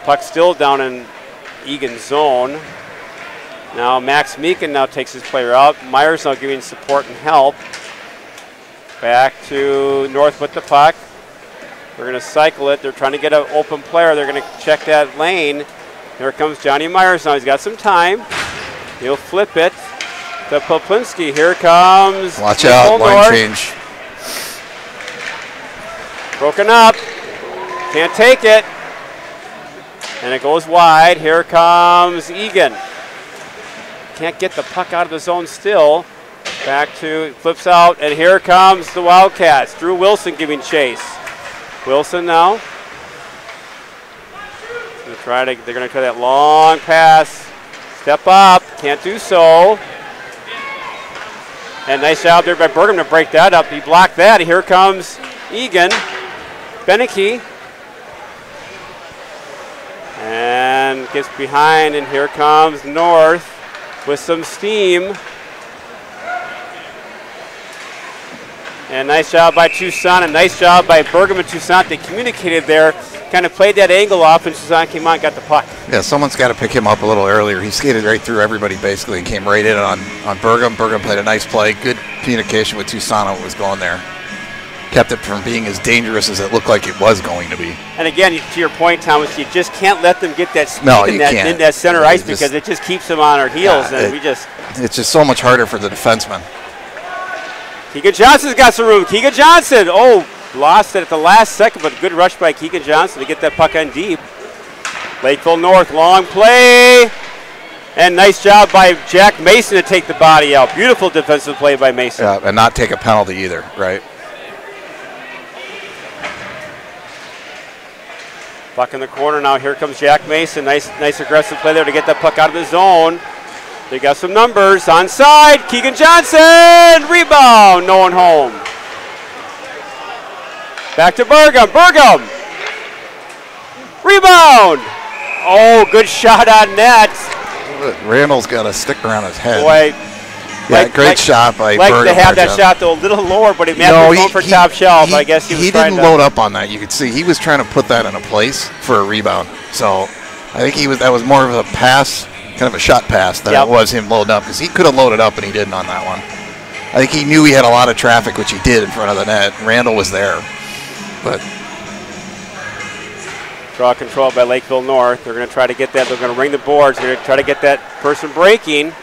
Puck still down in Eagan's zone. Now Max Meakin now takes his player out. Myers now giving support and help. Back to North with the puck. They're going to cycle it. They're trying to get an open player. They're going to check that lane. Here comes Johnny Myers now. He's got some time. He'll flip it to Poplinski. Here comes. Watch out, line change. Broken up. Can't take it. And it goes wide. Here comes Eagan. Can't get the puck out of the zone still. Back to, flips out, and here comes the Wildcats. Drew Wilson giving chase. Wilson now. They're going to try that long pass. Step up, can't do so. And nice job there by Bergam to break that up. He blocked that. Here comes Eagan. Beneke. And gets behind, and here comes North with some steam. And nice job by Toussaint, and nice job by Bergam and Toussaint. They communicated there, kind of played that angle off, and Toussaint came on and got the puck. Yeah, someone's got to pick him up a little earlier. He skated right through everybody basically and came right in on Bergam. Bergam played a nice play. Good communication with Toussaint on what was going there. Kept it from being as dangerous as it looked like it was going to be. And again, to your point, Thomas, you just can't let them get that speed in that center ice because it just keeps them on our heels. Yeah, and it's just so much harder for the defenseman. Keegan Johnson's got some room. Keegan Johnson, lost it at the last second, but good rush by Keegan Johnson to get that puck on deep. Lakeville North, long play. And nice job by Jack Mason to take the body out. Beautiful defensive play by Mason. Yeah, and not take a penalty either, right? Puck in the corner now. Here comes Jack Mason. Nice aggressive play there to get that puck out of the zone. They got some numbers. Onside. Keegan Johnson. Rebound. No one home. Back to Bergam. Bergam. Rebound. Oh, good shot on net. Randall's got a stick around his head. Boy. Great shot by Bergam. Like to have that shot, though, a little lower, but he may have to go for top shelf. I guess he didn't load up on that. You could see he was trying to put that in a place for a rebound. So I think that was more of a pass, kind of a shot pass than it was him loading up, because he could have loaded up and he didn't on that one. I think he knew he had a lot of traffic, which he did in front of the net. Randall was there, but. Draw control by Lakeville North. They're going to try to get that. They're going to ring the boards. They're going to try to get that person breaking.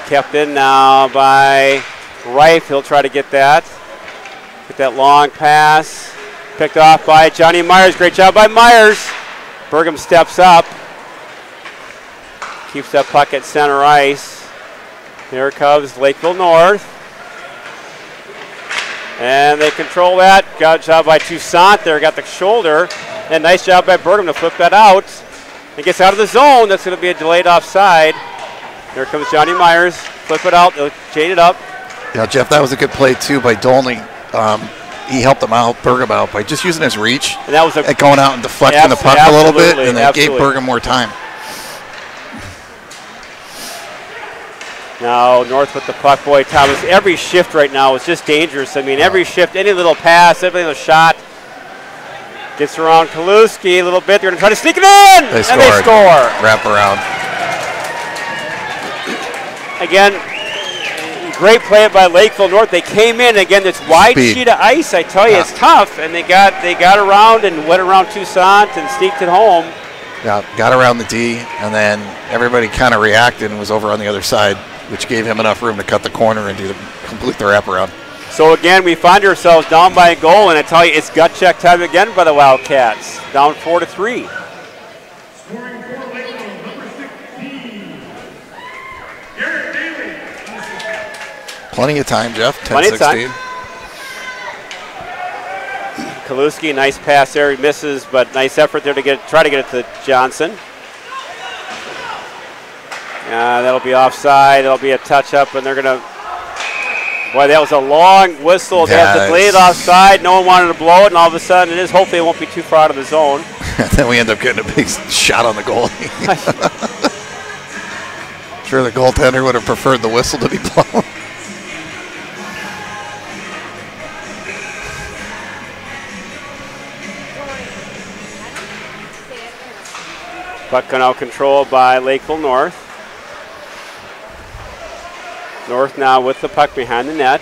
Kept in now by Reif. He'll try to get that. Get that long pass. Picked off by Johnny Myers. Great job by Myers. Bergam steps up. Keeps that puck at center ice. Here comes Lakeville North. And they control that. Got a job by Toussaint there. Got the shoulder. And nice job by Bergam to flip that out. It gets out of the zone. That's going to be a delayed offside. Here comes Johnny Myers. Flip it out. They'll chain it up. Yeah, Jeff, that was a good play, too, by Dolney. He helped him out, Bergam out, by just using his reach. And that was going out and deflecting the puck a little bit, and that gave Bergam more time. Now, North with the puck. Boy, Thomas, every shift right now is just dangerous. I mean, every shift, any little pass, every little shot. Gets around Kaluski a little bit. They're going to try to sneak it in, They score. Wrap around. Again, great play by Lakeville North. They came in again. This wide sheet of ice. I tell you, it's tough. And they got around and went around Toussaint and sneaked it home. Yeah, got around the D, and then everybody kind of reacted and was over on the other side, which gave him enough room to cut the corner and complete the wraparound. So again, we find ourselves down by a goal, and I tell you, it's gut check time again by the Wildcats. Down 4-3. Plenty of time, Jeff. 10-16. Plenty of time. Kaluski, nice pass there. He misses, but nice effort there to try to get it to Johnson. That'll be offside. It'll be a touch-up, and they're going to... Boy, that was a long whistle. They had to play it offside. No one wanted to blow it, and all of a sudden it is. Hopefully it won't be too far out of the zone. Then we end up getting a big shot on the goalie. Sure, the goaltender would have preferred the whistle to be blown. Puck now controlled by Lakeville North. North now with the puck behind the net.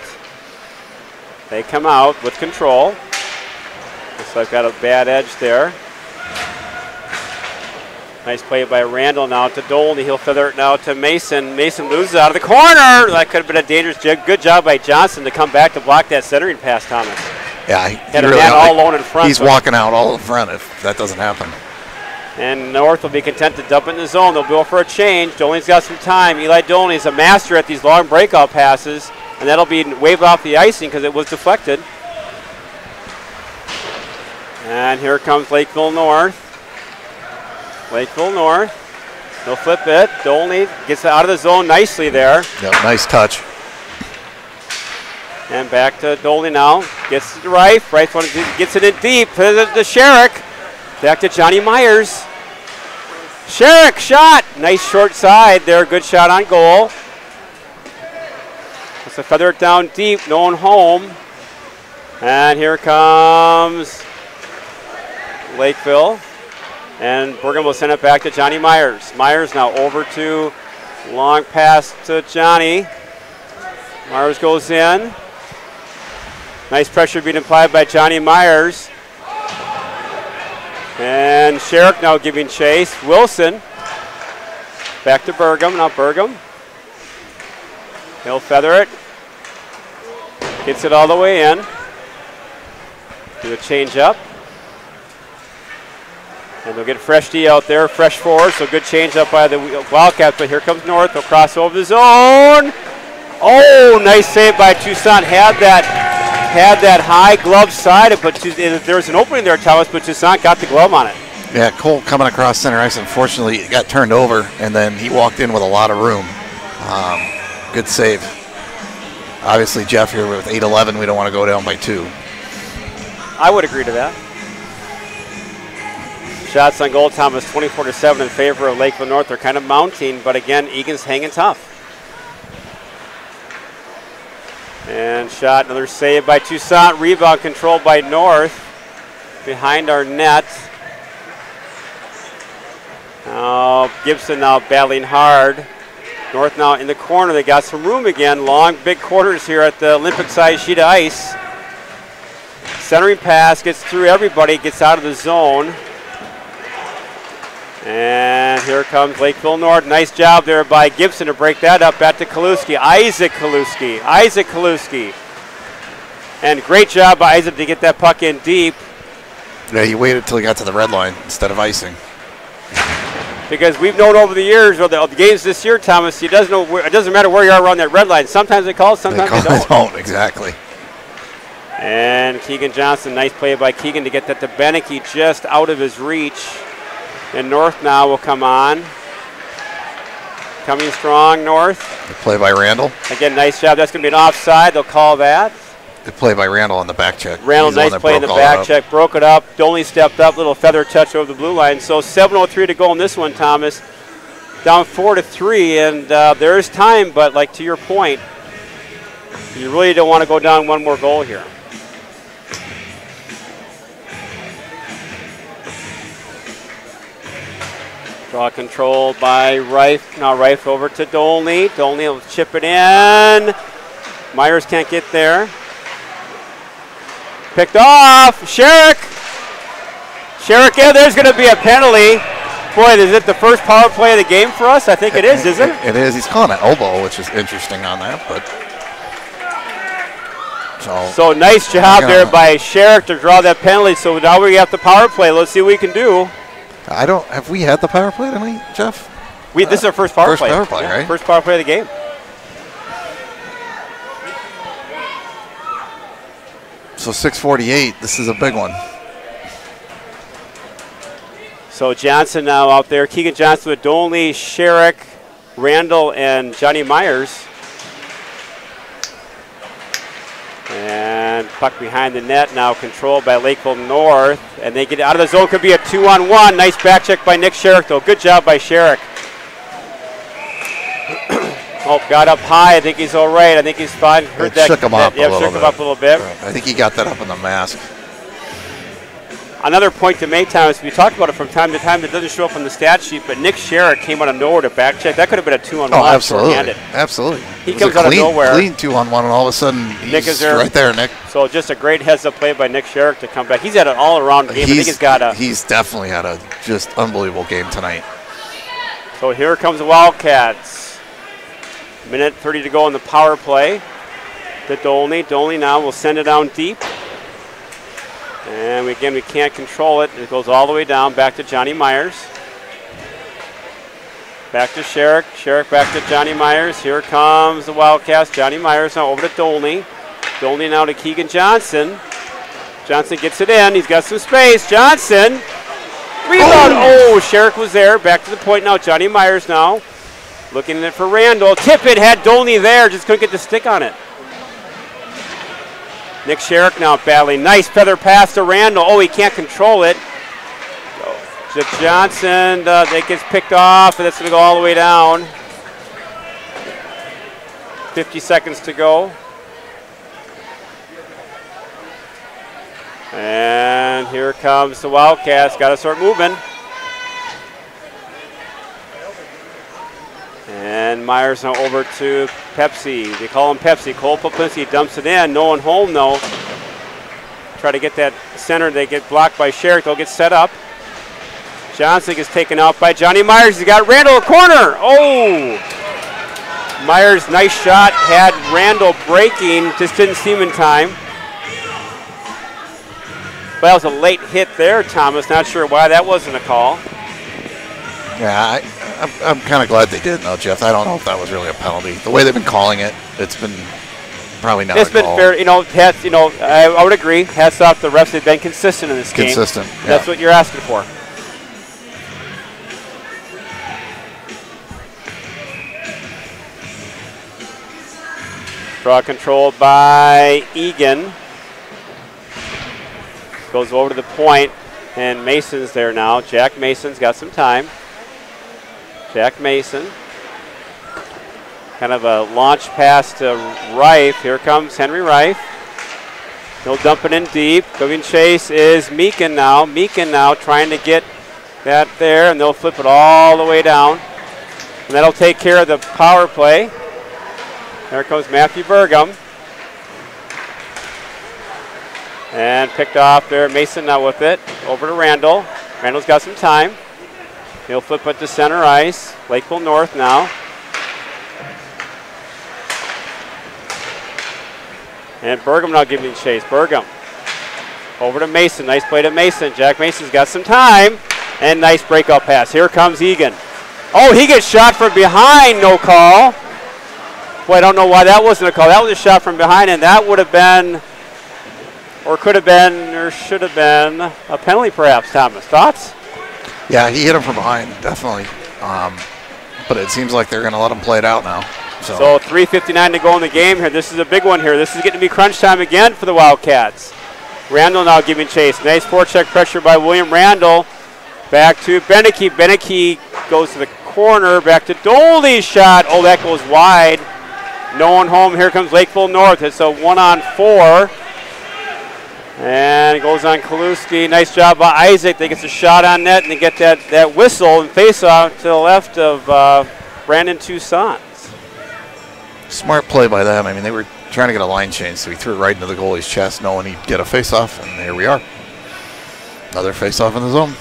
They come out with control. Looks like got a bad edge there. Nice play by Randall now to Dolney. He'll feather it now to Mason. Mason loses out of the corner. That could have been a dangerous jig. Good job by Johnson to come back to block that centering pass, Thomas. Yeah, had a man all alone in front. He's walking out all in front if that doesn't happen. And North will be content to dump it in the zone. They'll go for a change. Dolney's got some time. Eli Dolney is a master at these long breakout passes, and that'll be waved off the icing because it was deflected. And here comes Lakeville North. Lakeville North. They'll flip it. Dolney gets it out of the zone nicely there. Yep, nice touch. And back to Dolney now. Gets it to Reif. Reif gets it in deep to Sherrick. Back to Johnny Myers. Sherrick shot. Nice short side there. Good shot on goal. Let's feather it down deep. No one home. And here comes Lakeville. And Bergen will send it back to Johnny Myers. Myers now over to long pass to Johnny. Myers goes in. Nice pressure being applied by Johnny Myers. And Sherrick now giving chase. Wilson back to Burgum. Now Burgum. He'll feather it. Gets it all the way in. Do a change up. And they'll get fresh D out there, fresh forward. So good change up by the Wildcats. But here comes North. They'll cross over the zone. Oh, nice save by Toussaint. Had that high glove side, but there was an opening there, Thomas, but Toussaint got the glove on it. Yeah, Cole coming across center ice. Unfortunately, it got turned over, and then he walked in with a lot of room. Good save. Obviously, Jeff here with 8-11, we don't want to go down by 2. I would agree to that. Shots on goal, Thomas, 24-7 in favor of Lakeville North. They're kind of mounting, but again, Eagan's hanging tough. And shot, another save by Toussaint. Rebound controlled by North behind our net. Gibson now battling hard. North now in the corner. They got some room again. Long, big corners here at the Olympic-sized sheet of ice. Centering pass gets through everybody, gets out of the zone. And here comes Lakeville North. Nice job there by Gibson to break that up. Back to Kaluski. Isaac Kaluski. And great job by Isaac to get that puck in deep. Yeah, he waited until he got to the red line instead of icing. Because we've known over the years, or the games this year, Thomas, it doesn't matter where you are around that red line. Sometimes they call it, sometimes they don't. Exactly. And Keegan Johnson, nice play by Keegan to get that to Beneke just out of his reach. And North now will come on. Coming strong, North. The play by Randall. Again, nice job. That's going to be an offside. They'll call that. The play by Randall on the back check. Randall, nice play in the back check. Broke it up. Dolney stepped up. Little feather touch over the blue line. So 7:03 to go in this one, Thomas. Down 4-3. And there is time, but like to your point, you really don't want to go down one more goal here. Draw control by Reif. Now Reif over to Dolney. Dolney will chip it in. Myers can't get there. Picked off. Sherrick. Sherrick, yeah, there's going to be a penalty. Boy, is it the first power play of the game for us? I think it is, isn't it? It is. He's calling an elbow, which is interesting on that. But so nice job there by Sherrick to draw that penalty. So now we have the power play. Let's see what we can do. Have we had the power play tonight, Jeff? This is our first power play. First power play, right? First power play of the game. So 6:48. This is a big one. So Johnson now out there. Keegan Johnson with Dolney, Sherrick, Randall, and Johnny Myers. And puck behind the net now controlled by Lakeville North. And they get out of the zone. Could be a 2-on-1. Nice back check by Nick Sherrick, though. Good job by Sherrick. Got up high. I think he's all right. I think he's fine. Heard that. Shook him up a little bit. I think he got that up in the mask. Another point to make, Thomas, we talked about it from time to time. It doesn't show up on the stat sheet, but Nick Sherrick came out of nowhere to back check. That could have been a 2-on-1. Oh, absolutely. Absolutely. He comes out of nowhere. Clean 2-on-1, and all of a sudden he's right there, Nick. So just a great heads-up play by Nick Sherrick to come back. He's had an all-around game. He's definitely had a just unbelievable game tonight. So here comes the Wildcats. Minute 30 to go in the power play. To Dolney. Dolney now will send it down deep. And again, we can't control it. It goes all the way down, back to Johnny Myers. Back to Sherrick. Sherrick back to Johnny Myers. Here comes the Wildcats. Johnny Myers now over to Dolney. Dolney now to Keegan Johnson. Johnson gets it in. He's got some space. Johnson. Rebound. Oh, Sherrick was there. Back to the point now. Johnny Myers now. Looking at it for Randall. Tip it. Had Dolney there. Just couldn't get the stick on it. Nick Sherrick now battling. Nice feather pass to Randall. Oh, he can't control it. To Johnson. That gets picked off, and that's going to go all the way down. 50 seconds to go. And here comes the Wildcats. Got to start moving. And Myers now over to Pepsi. They call him Pepsi. Cole Poplinski dumps it in. No one home, though. Try to get that center. They get blocked by Sherrick. They'll get set up. Johnson gets taken out by Johnny Myers. He's got Randall a corner. Oh! Myers, nice shot. Had Randall breaking. Just didn't see him in time. But that was a late hit there, Thomas. Not sure why that wasn't a call. Yeah, I'm kind of glad they did, though, Jeff. I don't know if that was really a penalty. The way they've been calling it, it's been probably not a call. It's been fair. I would agree. Hats off the refs. They've been consistent in this game. Consistent, yeah. That's what you're asking for. Draw controlled by Eagan. Goes over to the point, and Mason's there now. Jack Mason's got some time. Jack Mason. Kind of a launch pass to Reif. Here comes Henry Reif. He'll dump it in deep. Giving chase is Meakin now. Meakin now trying to get that there, and they'll flip it all the way down. And that'll take care of the power play. There comes Matthew Burgum. And picked off there. Mason now with it. Over to Randall. Randall's got some time. He'll flip it to center ice. Lakeville North now. And Burgum now giving chase. Burgum. Over to Mason. Nice play to Mason. Jack Mason's got some time. And nice breakout pass. Here comes Eagan. Oh, he gets shot from behind. No call. Boy, I don't know why that wasn't a call. That was a shot from behind, and that would have been, or could have been, or should have been a penalty perhaps, Thomas. Thoughts? Yeah, he hit him from behind, definitely. But it seems like they're going to let him play it out now. So 3:59 to go in the game here. This is a big one here. This is getting to be crunch time again for the Wildcats. Randall now giving chase. Nice forecheck pressure by William Randall. Back to Beneke. Beneke goes to the corner. Back to Dolney's shot. Oh, that goes wide. No one home. Here comes Lakeville North. It's a 1-on-4. And it goes on Kaluski. Nice job by Isaac. They get a shot on net and they get that whistle and face off to the left of Brandon Toussaint. Smart play by them. I mean, they were trying to get a line change, so he threw it right into the goalie's chest knowing he'd get a face-off, and here we are. Another face-off in the zone.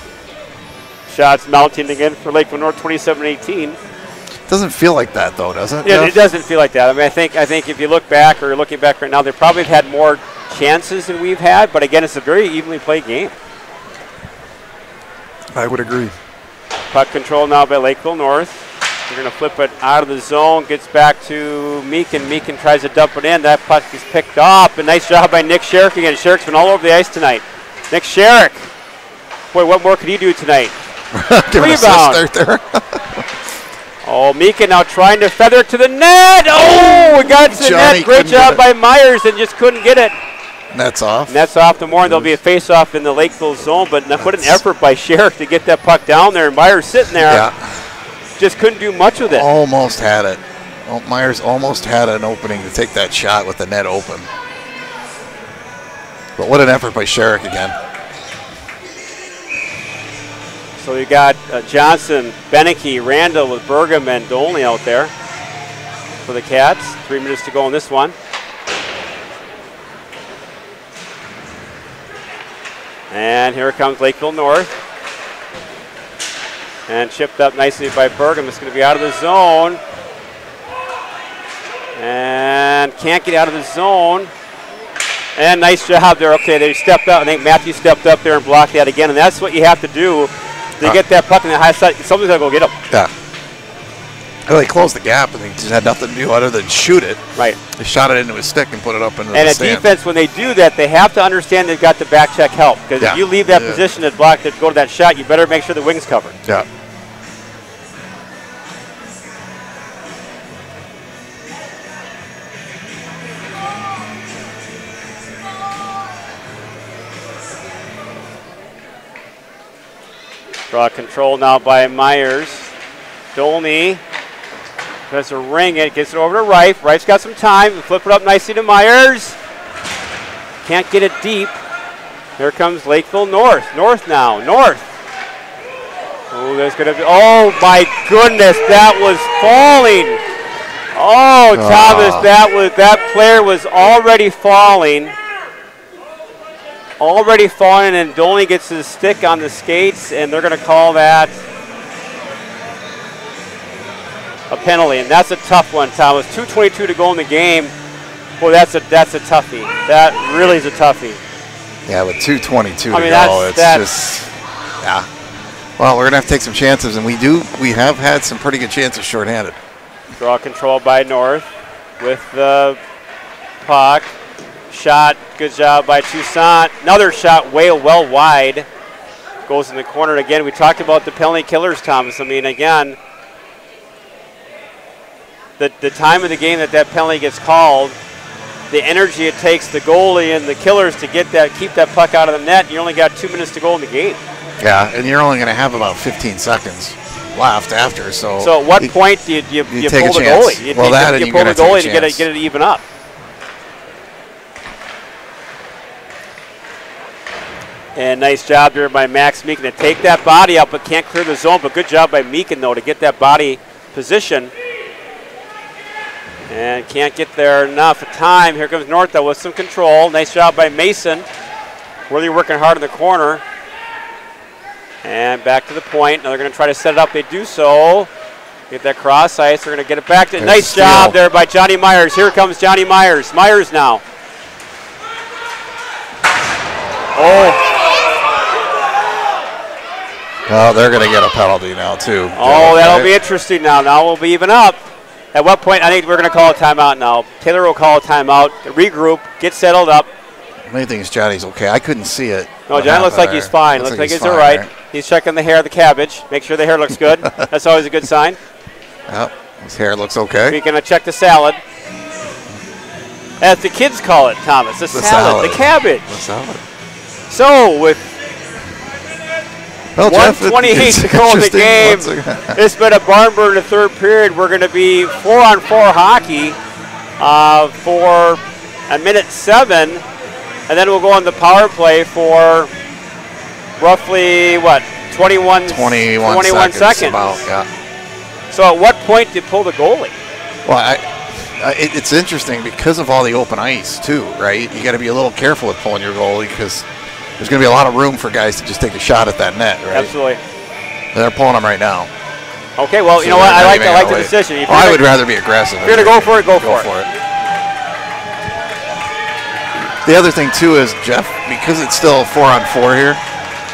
Shots mounting again for Lakeville North, 27-18. Doesn't feel like that, though, does it? Yeah, Jeff? it doesn't feel like that. I mean, I think if you look back or looking back right now, they probably have had more chances than we've had, but again, it's a very evenly played game. I would agree. Puck control now by Lakeville North. They're going to flip it out of the zone, gets back to Meakin. Meakin tries to dump it in. That puck is picked off. A nice job by Nick Sherrick again. Sherrick's been all over the ice tonight. Nick Sherrick. Boy, what more could he do tonight? Rebound. Right there. Oh, Meakin now trying to feather it to the net. Oh, we got to the net. Great job by Myers and just couldn't get it. Net's off. Net's off the more. There'll be a face-off in the Lakeville zone, but what an effort by Sherrick to get that puck down there. And Myers sitting there. Yeah. Just couldn't do much with it. Almost had it. Oh, Myers almost had an opening to take that shot with the net open. But what an effort by Sherrick again. So you got Johnson, Beneke, Randall with Bergam and Dolney out there for the Cats. 3 minutes to go in this one. And here comes Lakeville North. And chipped up nicely by Bergam. It's going to be out of the zone. And can't get out of the zone. And nice job there. Okay, they stepped up. I think Matthew stepped up there and blocked that again. And that's what you have to do to get that puck in the high side. Somebody's got to go get him. Yeah. Well, they closed the gap and they just had nothing to do other than shoot it. Right. They shot it into his stick and put it up into the stand. stand. And a defense, when they do that, they have to understand they've got the back check help. Because if you leave that position to block to go to that shot, you better make sure the wing's covered. Yeah. Draw control now by Myers. Dolney tries to ring it, gets it over to Reif. Reif's got some time. Flip it up nicely to Myers. Can't get it deep. Here comes Lakeville North. North now. North. Oh, there's going to be. Oh, my goodness. That was falling. Oh, Thomas, that player was already falling. Already falling, and Dolney gets his stick on the skates, and they're going to call that a penalty, and that's a tough one, Thomas. 2:22 to go in the game. Boy, that's a toughie. That really is a toughie. Yeah, with 2:22 to go, it's just Well, we're gonna have to take some chances, and we have had some pretty good chances shorthanded. Draw control by North with the puck. Shot, good job by Toussaint. Another shot well wide. Goes in the corner again. We talked about the penalty killers, Thomas. I mean, again, the time of the game that penalty gets called, the energy it takes the goalie and the killers to keep that puck out of the net. You only got 2 minutes to go in the game. Yeah, and you're only going to have about 15 seconds left after. So at what point do you pull the goalie? You pull the goalie to get it even up. And nice job there by Max Meakin to take that body up, but can't clear the zone. But good job by Meakin, though, to get that body position. And can't get there enough time. Here comes North, though, with some control. Nice job by Mason. Really working hard in the corner. And back to the point. Now they're going to try to set it up. They do so. Get that cross ice. They're going to get it back. Nice job there by Johnny Myers. Here comes Johnny Myers. Myers now. Oh, they're going to get a penalty now, too. Oh, that'll be interesting now. Now we'll be even up. At what point, I think we're going to call a timeout now. Taylor will call a timeout, regroup, get settled up. The main thing is Johnny's okay. I couldn't see it. No, Johnny looks like he's fine. Looks like he's all right. He's checking the hair of the cabbage. Make sure the hair looks good. That's always a good sign. Yep, his hair looks okay. We're going to check the salad. As the kids call it, Thomas, the salad, the cabbage. The salad. So, with 1:28 to go in the game, it's been a barn burner in the third period. We're going to be 4-on-4 hockey for a minute 7. And then we'll go on the power play for roughly, what, 21 seconds. About, yeah. So at what point do you pull the goalie? Well, it's interesting because of all the open ice, too, right? You got to be a little careful with pulling your goalie because there's going to be a lot of room for guys to just take a shot at that net, right? Absolutely. They're pulling them right now. Okay, well, you know what? I like the decision. I would rather be aggressive. If you're going to go for it, go for it. The other thing, too, is, Jeff, because it's still 4-on-4 here,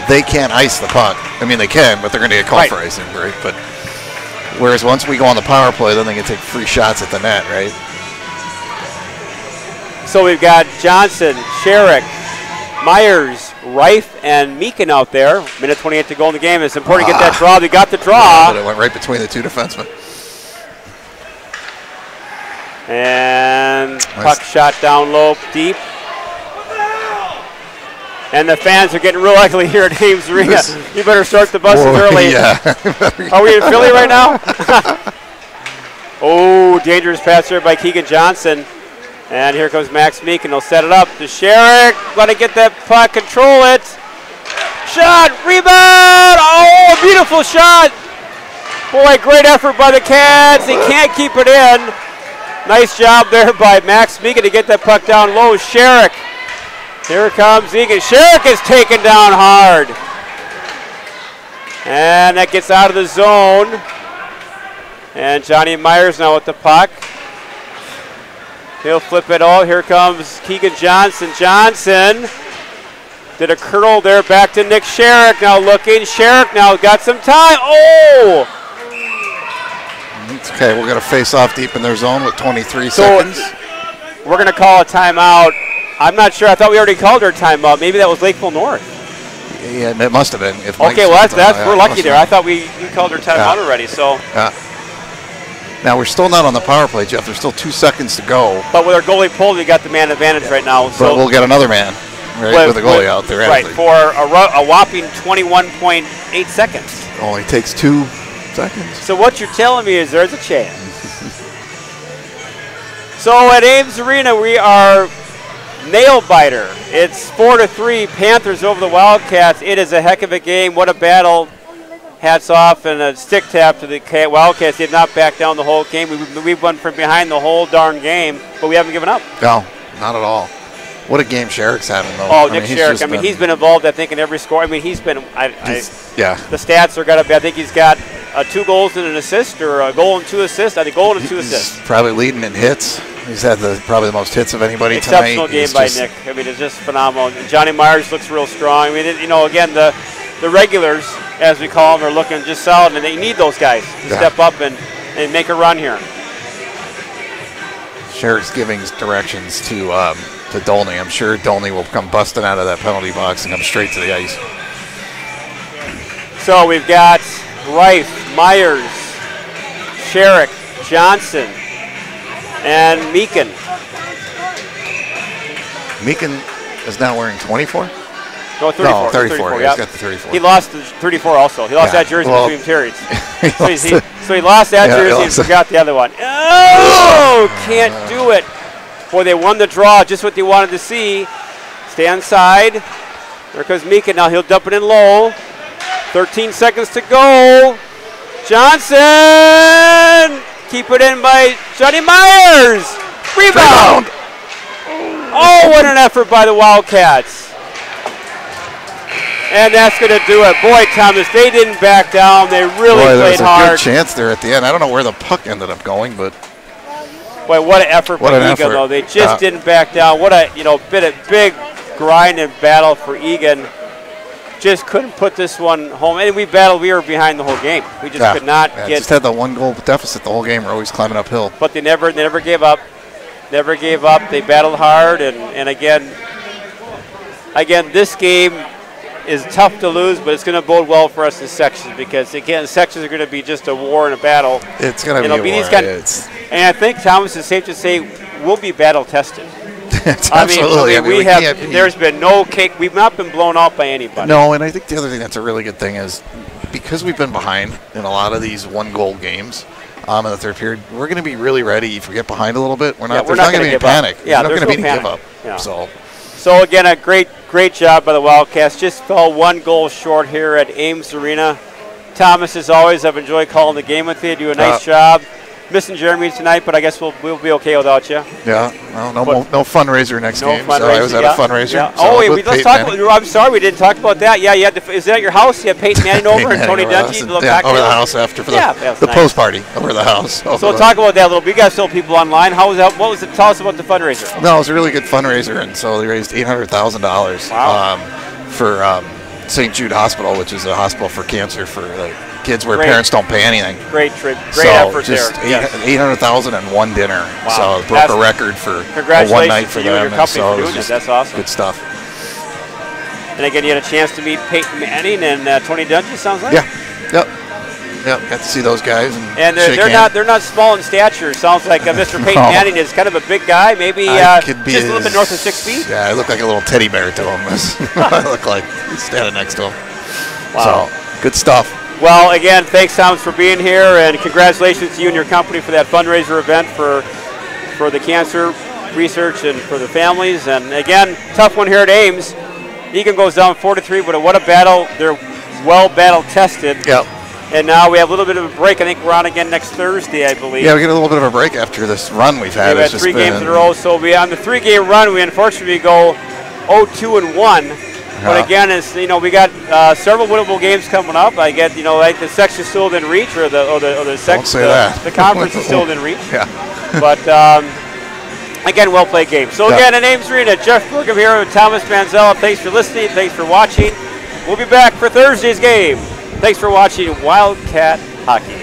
they can't ice the puck. I mean, they can, but they're going to get called for icing, right? But whereas once we go on the power play, then they can take free shots at the net, right? So we've got Johnson, Sherrick, Myers, Reif, and Meakin out there. Minute 28 to go in the game. It's important to get that draw. They got the draw. Yeah, but it went right between the two defensemen. And puck shot down low, deep. And the fans are getting real ugly here at Ames Arena. You better start the buses early. Yeah. Are we in Philly right now? Oh, dangerous pass here by Keegan Johnson. And here comes Max Meakin. He'll set it up to Sherrick. Going to get that puck, control it. Shot, rebound. Oh, beautiful shot. Boy, great effort by the Cats. He can't keep it in. Nice job there by Max Meakin to get that puck down low. Sherrick. Here comes Eagan. Sherrick is taken down hard. And that gets out of the zone. And Johnny Myers now with the puck. He'll flip it all. Here comes Keegan Johnson. Johnson did a curl there back to Nick Sherrick. Now looking. Sherrick now got some time. Oh! It's okay. We're going to face off deep in their zone with 23 seconds. We're going to call a timeout. I'm not sure. I thought we already called our timeout. Maybe that was Lakeville North. Yeah, it must have been. Okay, well, we're lucky there. I thought we called our timeout already. So. Now, we're still not on the power play, Jeff. There's still 2 seconds to go. But with our goalie pulled, we got the man advantage right now. So but we'll get another man with the goalie out there. Right, for a whopping 21.8 seconds. Only takes 2 seconds. So what you're telling me is there's a chance. So at Ames Arena, we are nail biter. It's 4-3 Panthers over the Wildcats. It is a heck of a game. What a battle. Hats off and a stick tap to the Wildcats. They did not back down the whole game. We've won from behind the whole darn game, but we haven't given up. No, not at all. What a game Sherrick's having, though. Oh, Nick Sherrick. I mean, he's been involved, I think, in every score. I mean, he's been the stats are got to be. I think he's got 2 goals and an assist, or a goal and 2 assists. I think goal and 2 assists. Probably leading in hits. He's had probably the most hits of anybody Exceptional tonight. Exceptional game by Nick. I mean, it's just phenomenal. And Johnny Myers looks real strong. I mean, again, the regulars, as we call them, are looking just solid, and they need those guys to step up and make a run here. Sherrick's giving directions to Dolney. I'm sure Dolney will come busting out of that penalty box and come straight to the ice. So we've got Reif, Myers, Sherrick, Johnson, and Meakin. Meakin is now wearing 24? No, 34. No, 34. Yeah. He's got the 34. He lost the 34 also. He lost that jersey between periods. So he lost that jersey and forgot the other one. Oh, can't do it. Boy, they won the draw, just what they wanted to see. Stay inside. There goes Meakin. Now he'll dump it in low. 13 seconds to go. Johnson! Keep it in by Johnny Myers. Rebound! Oh, what an effort by the Wildcats. And that's going to do it. Boy, Thomas, they didn't back down. They really played hard. There was a good chance there at the end. I don't know where the puck ended up going, but boy, what an effort by Eagan, though. They just didn't back down. What a big grind and battle for Eagan. Just couldn't put this one home. And we were behind the whole game. We just could not get. Just had the 1-goal deficit the whole game. We're always climbing uphill. But they never gave up. Never gave up. They battled hard, and again, this game is tough to lose, but it's going to bode well for us in sections because, again, sections are going to be just a war and a battle. It's going to be a war. And I think, Thomas, it's safe to say we'll be battle tested. Absolutely. There's been no cake. We've not been blown out by anybody. No, and I think the other thing that's a really good thing is because we've been behind in a lot of these 1-goal games in the third period, we're going to be really ready. If we get behind a little bit, there's not going to be any panic. Yeah, there's not going to be any give up. Yeah. So again, a great job by the Wildcats. Just fell 1 goal short here at Ames Arena. Thomas, as always, I've enjoyed calling the game with you. Do a nice job. Missing Jeremy tonight, but I guess we'll be okay without you. Yeah, well, no fundraiser next game. Fundraiser, so I was at a fundraiser. Yeah. So Oh, wait, let's talk about. I'm sorry, we didn't talk about that. Yeah, is that at your house? You had Peyton Manning over and Tony Dungy. Over the house after for the nice. post party over the house. So talk about that a little bit. You guys still people online. How was that? What was it? Tell us about the fundraiser. No, it was a really good fundraiser, and so they raised $800,000 for St. Jude Hospital, which is a hospital for cancer for kids where parents don't pay anything. Great effort just there. $800,000 and one dinner. Wow. So it broke a record for one night for you them. And your company so for doing it. That's awesome. Good stuff. And again, you had a chance to meet Peyton Manning and Tony Dungy. Sounds like. Yeah. Yep. Got to see those guys and they're not small in stature. Sounds like Mr. Peyton Manning is kind of a big guy. Maybe just a little bit north of 6 feet. Yeah, I look like a little teddy bear to him. I look like standing next to him. Wow. So good stuff. Well, again, thanks, Thomas, for being here, and congratulations to you and your company for that fundraiser event for the cancer research and for the families. And again, tough one here at Ames. Eagan goes down 4-3, but what a battle. They're well battle tested. Yep. And now we have a little bit of a break. I think we're on again next Thursday, I believe. Yeah, we get a little bit of a break after this run we've had. We've had 3 games in a row. So on the 3-game run, we unfortunately go 0-2-1. But again, we got several winnable games coming up. I get like the section still within reach, or the section. The conference is still within reach. Yeah. But again, well played game. So again, in Ames Arena, Jeff Burkham here with Thomas Manzella. Thanks for listening. Thanks for watching. We'll be back for Thursday's game. Thanks for watching Wildcat Hockey.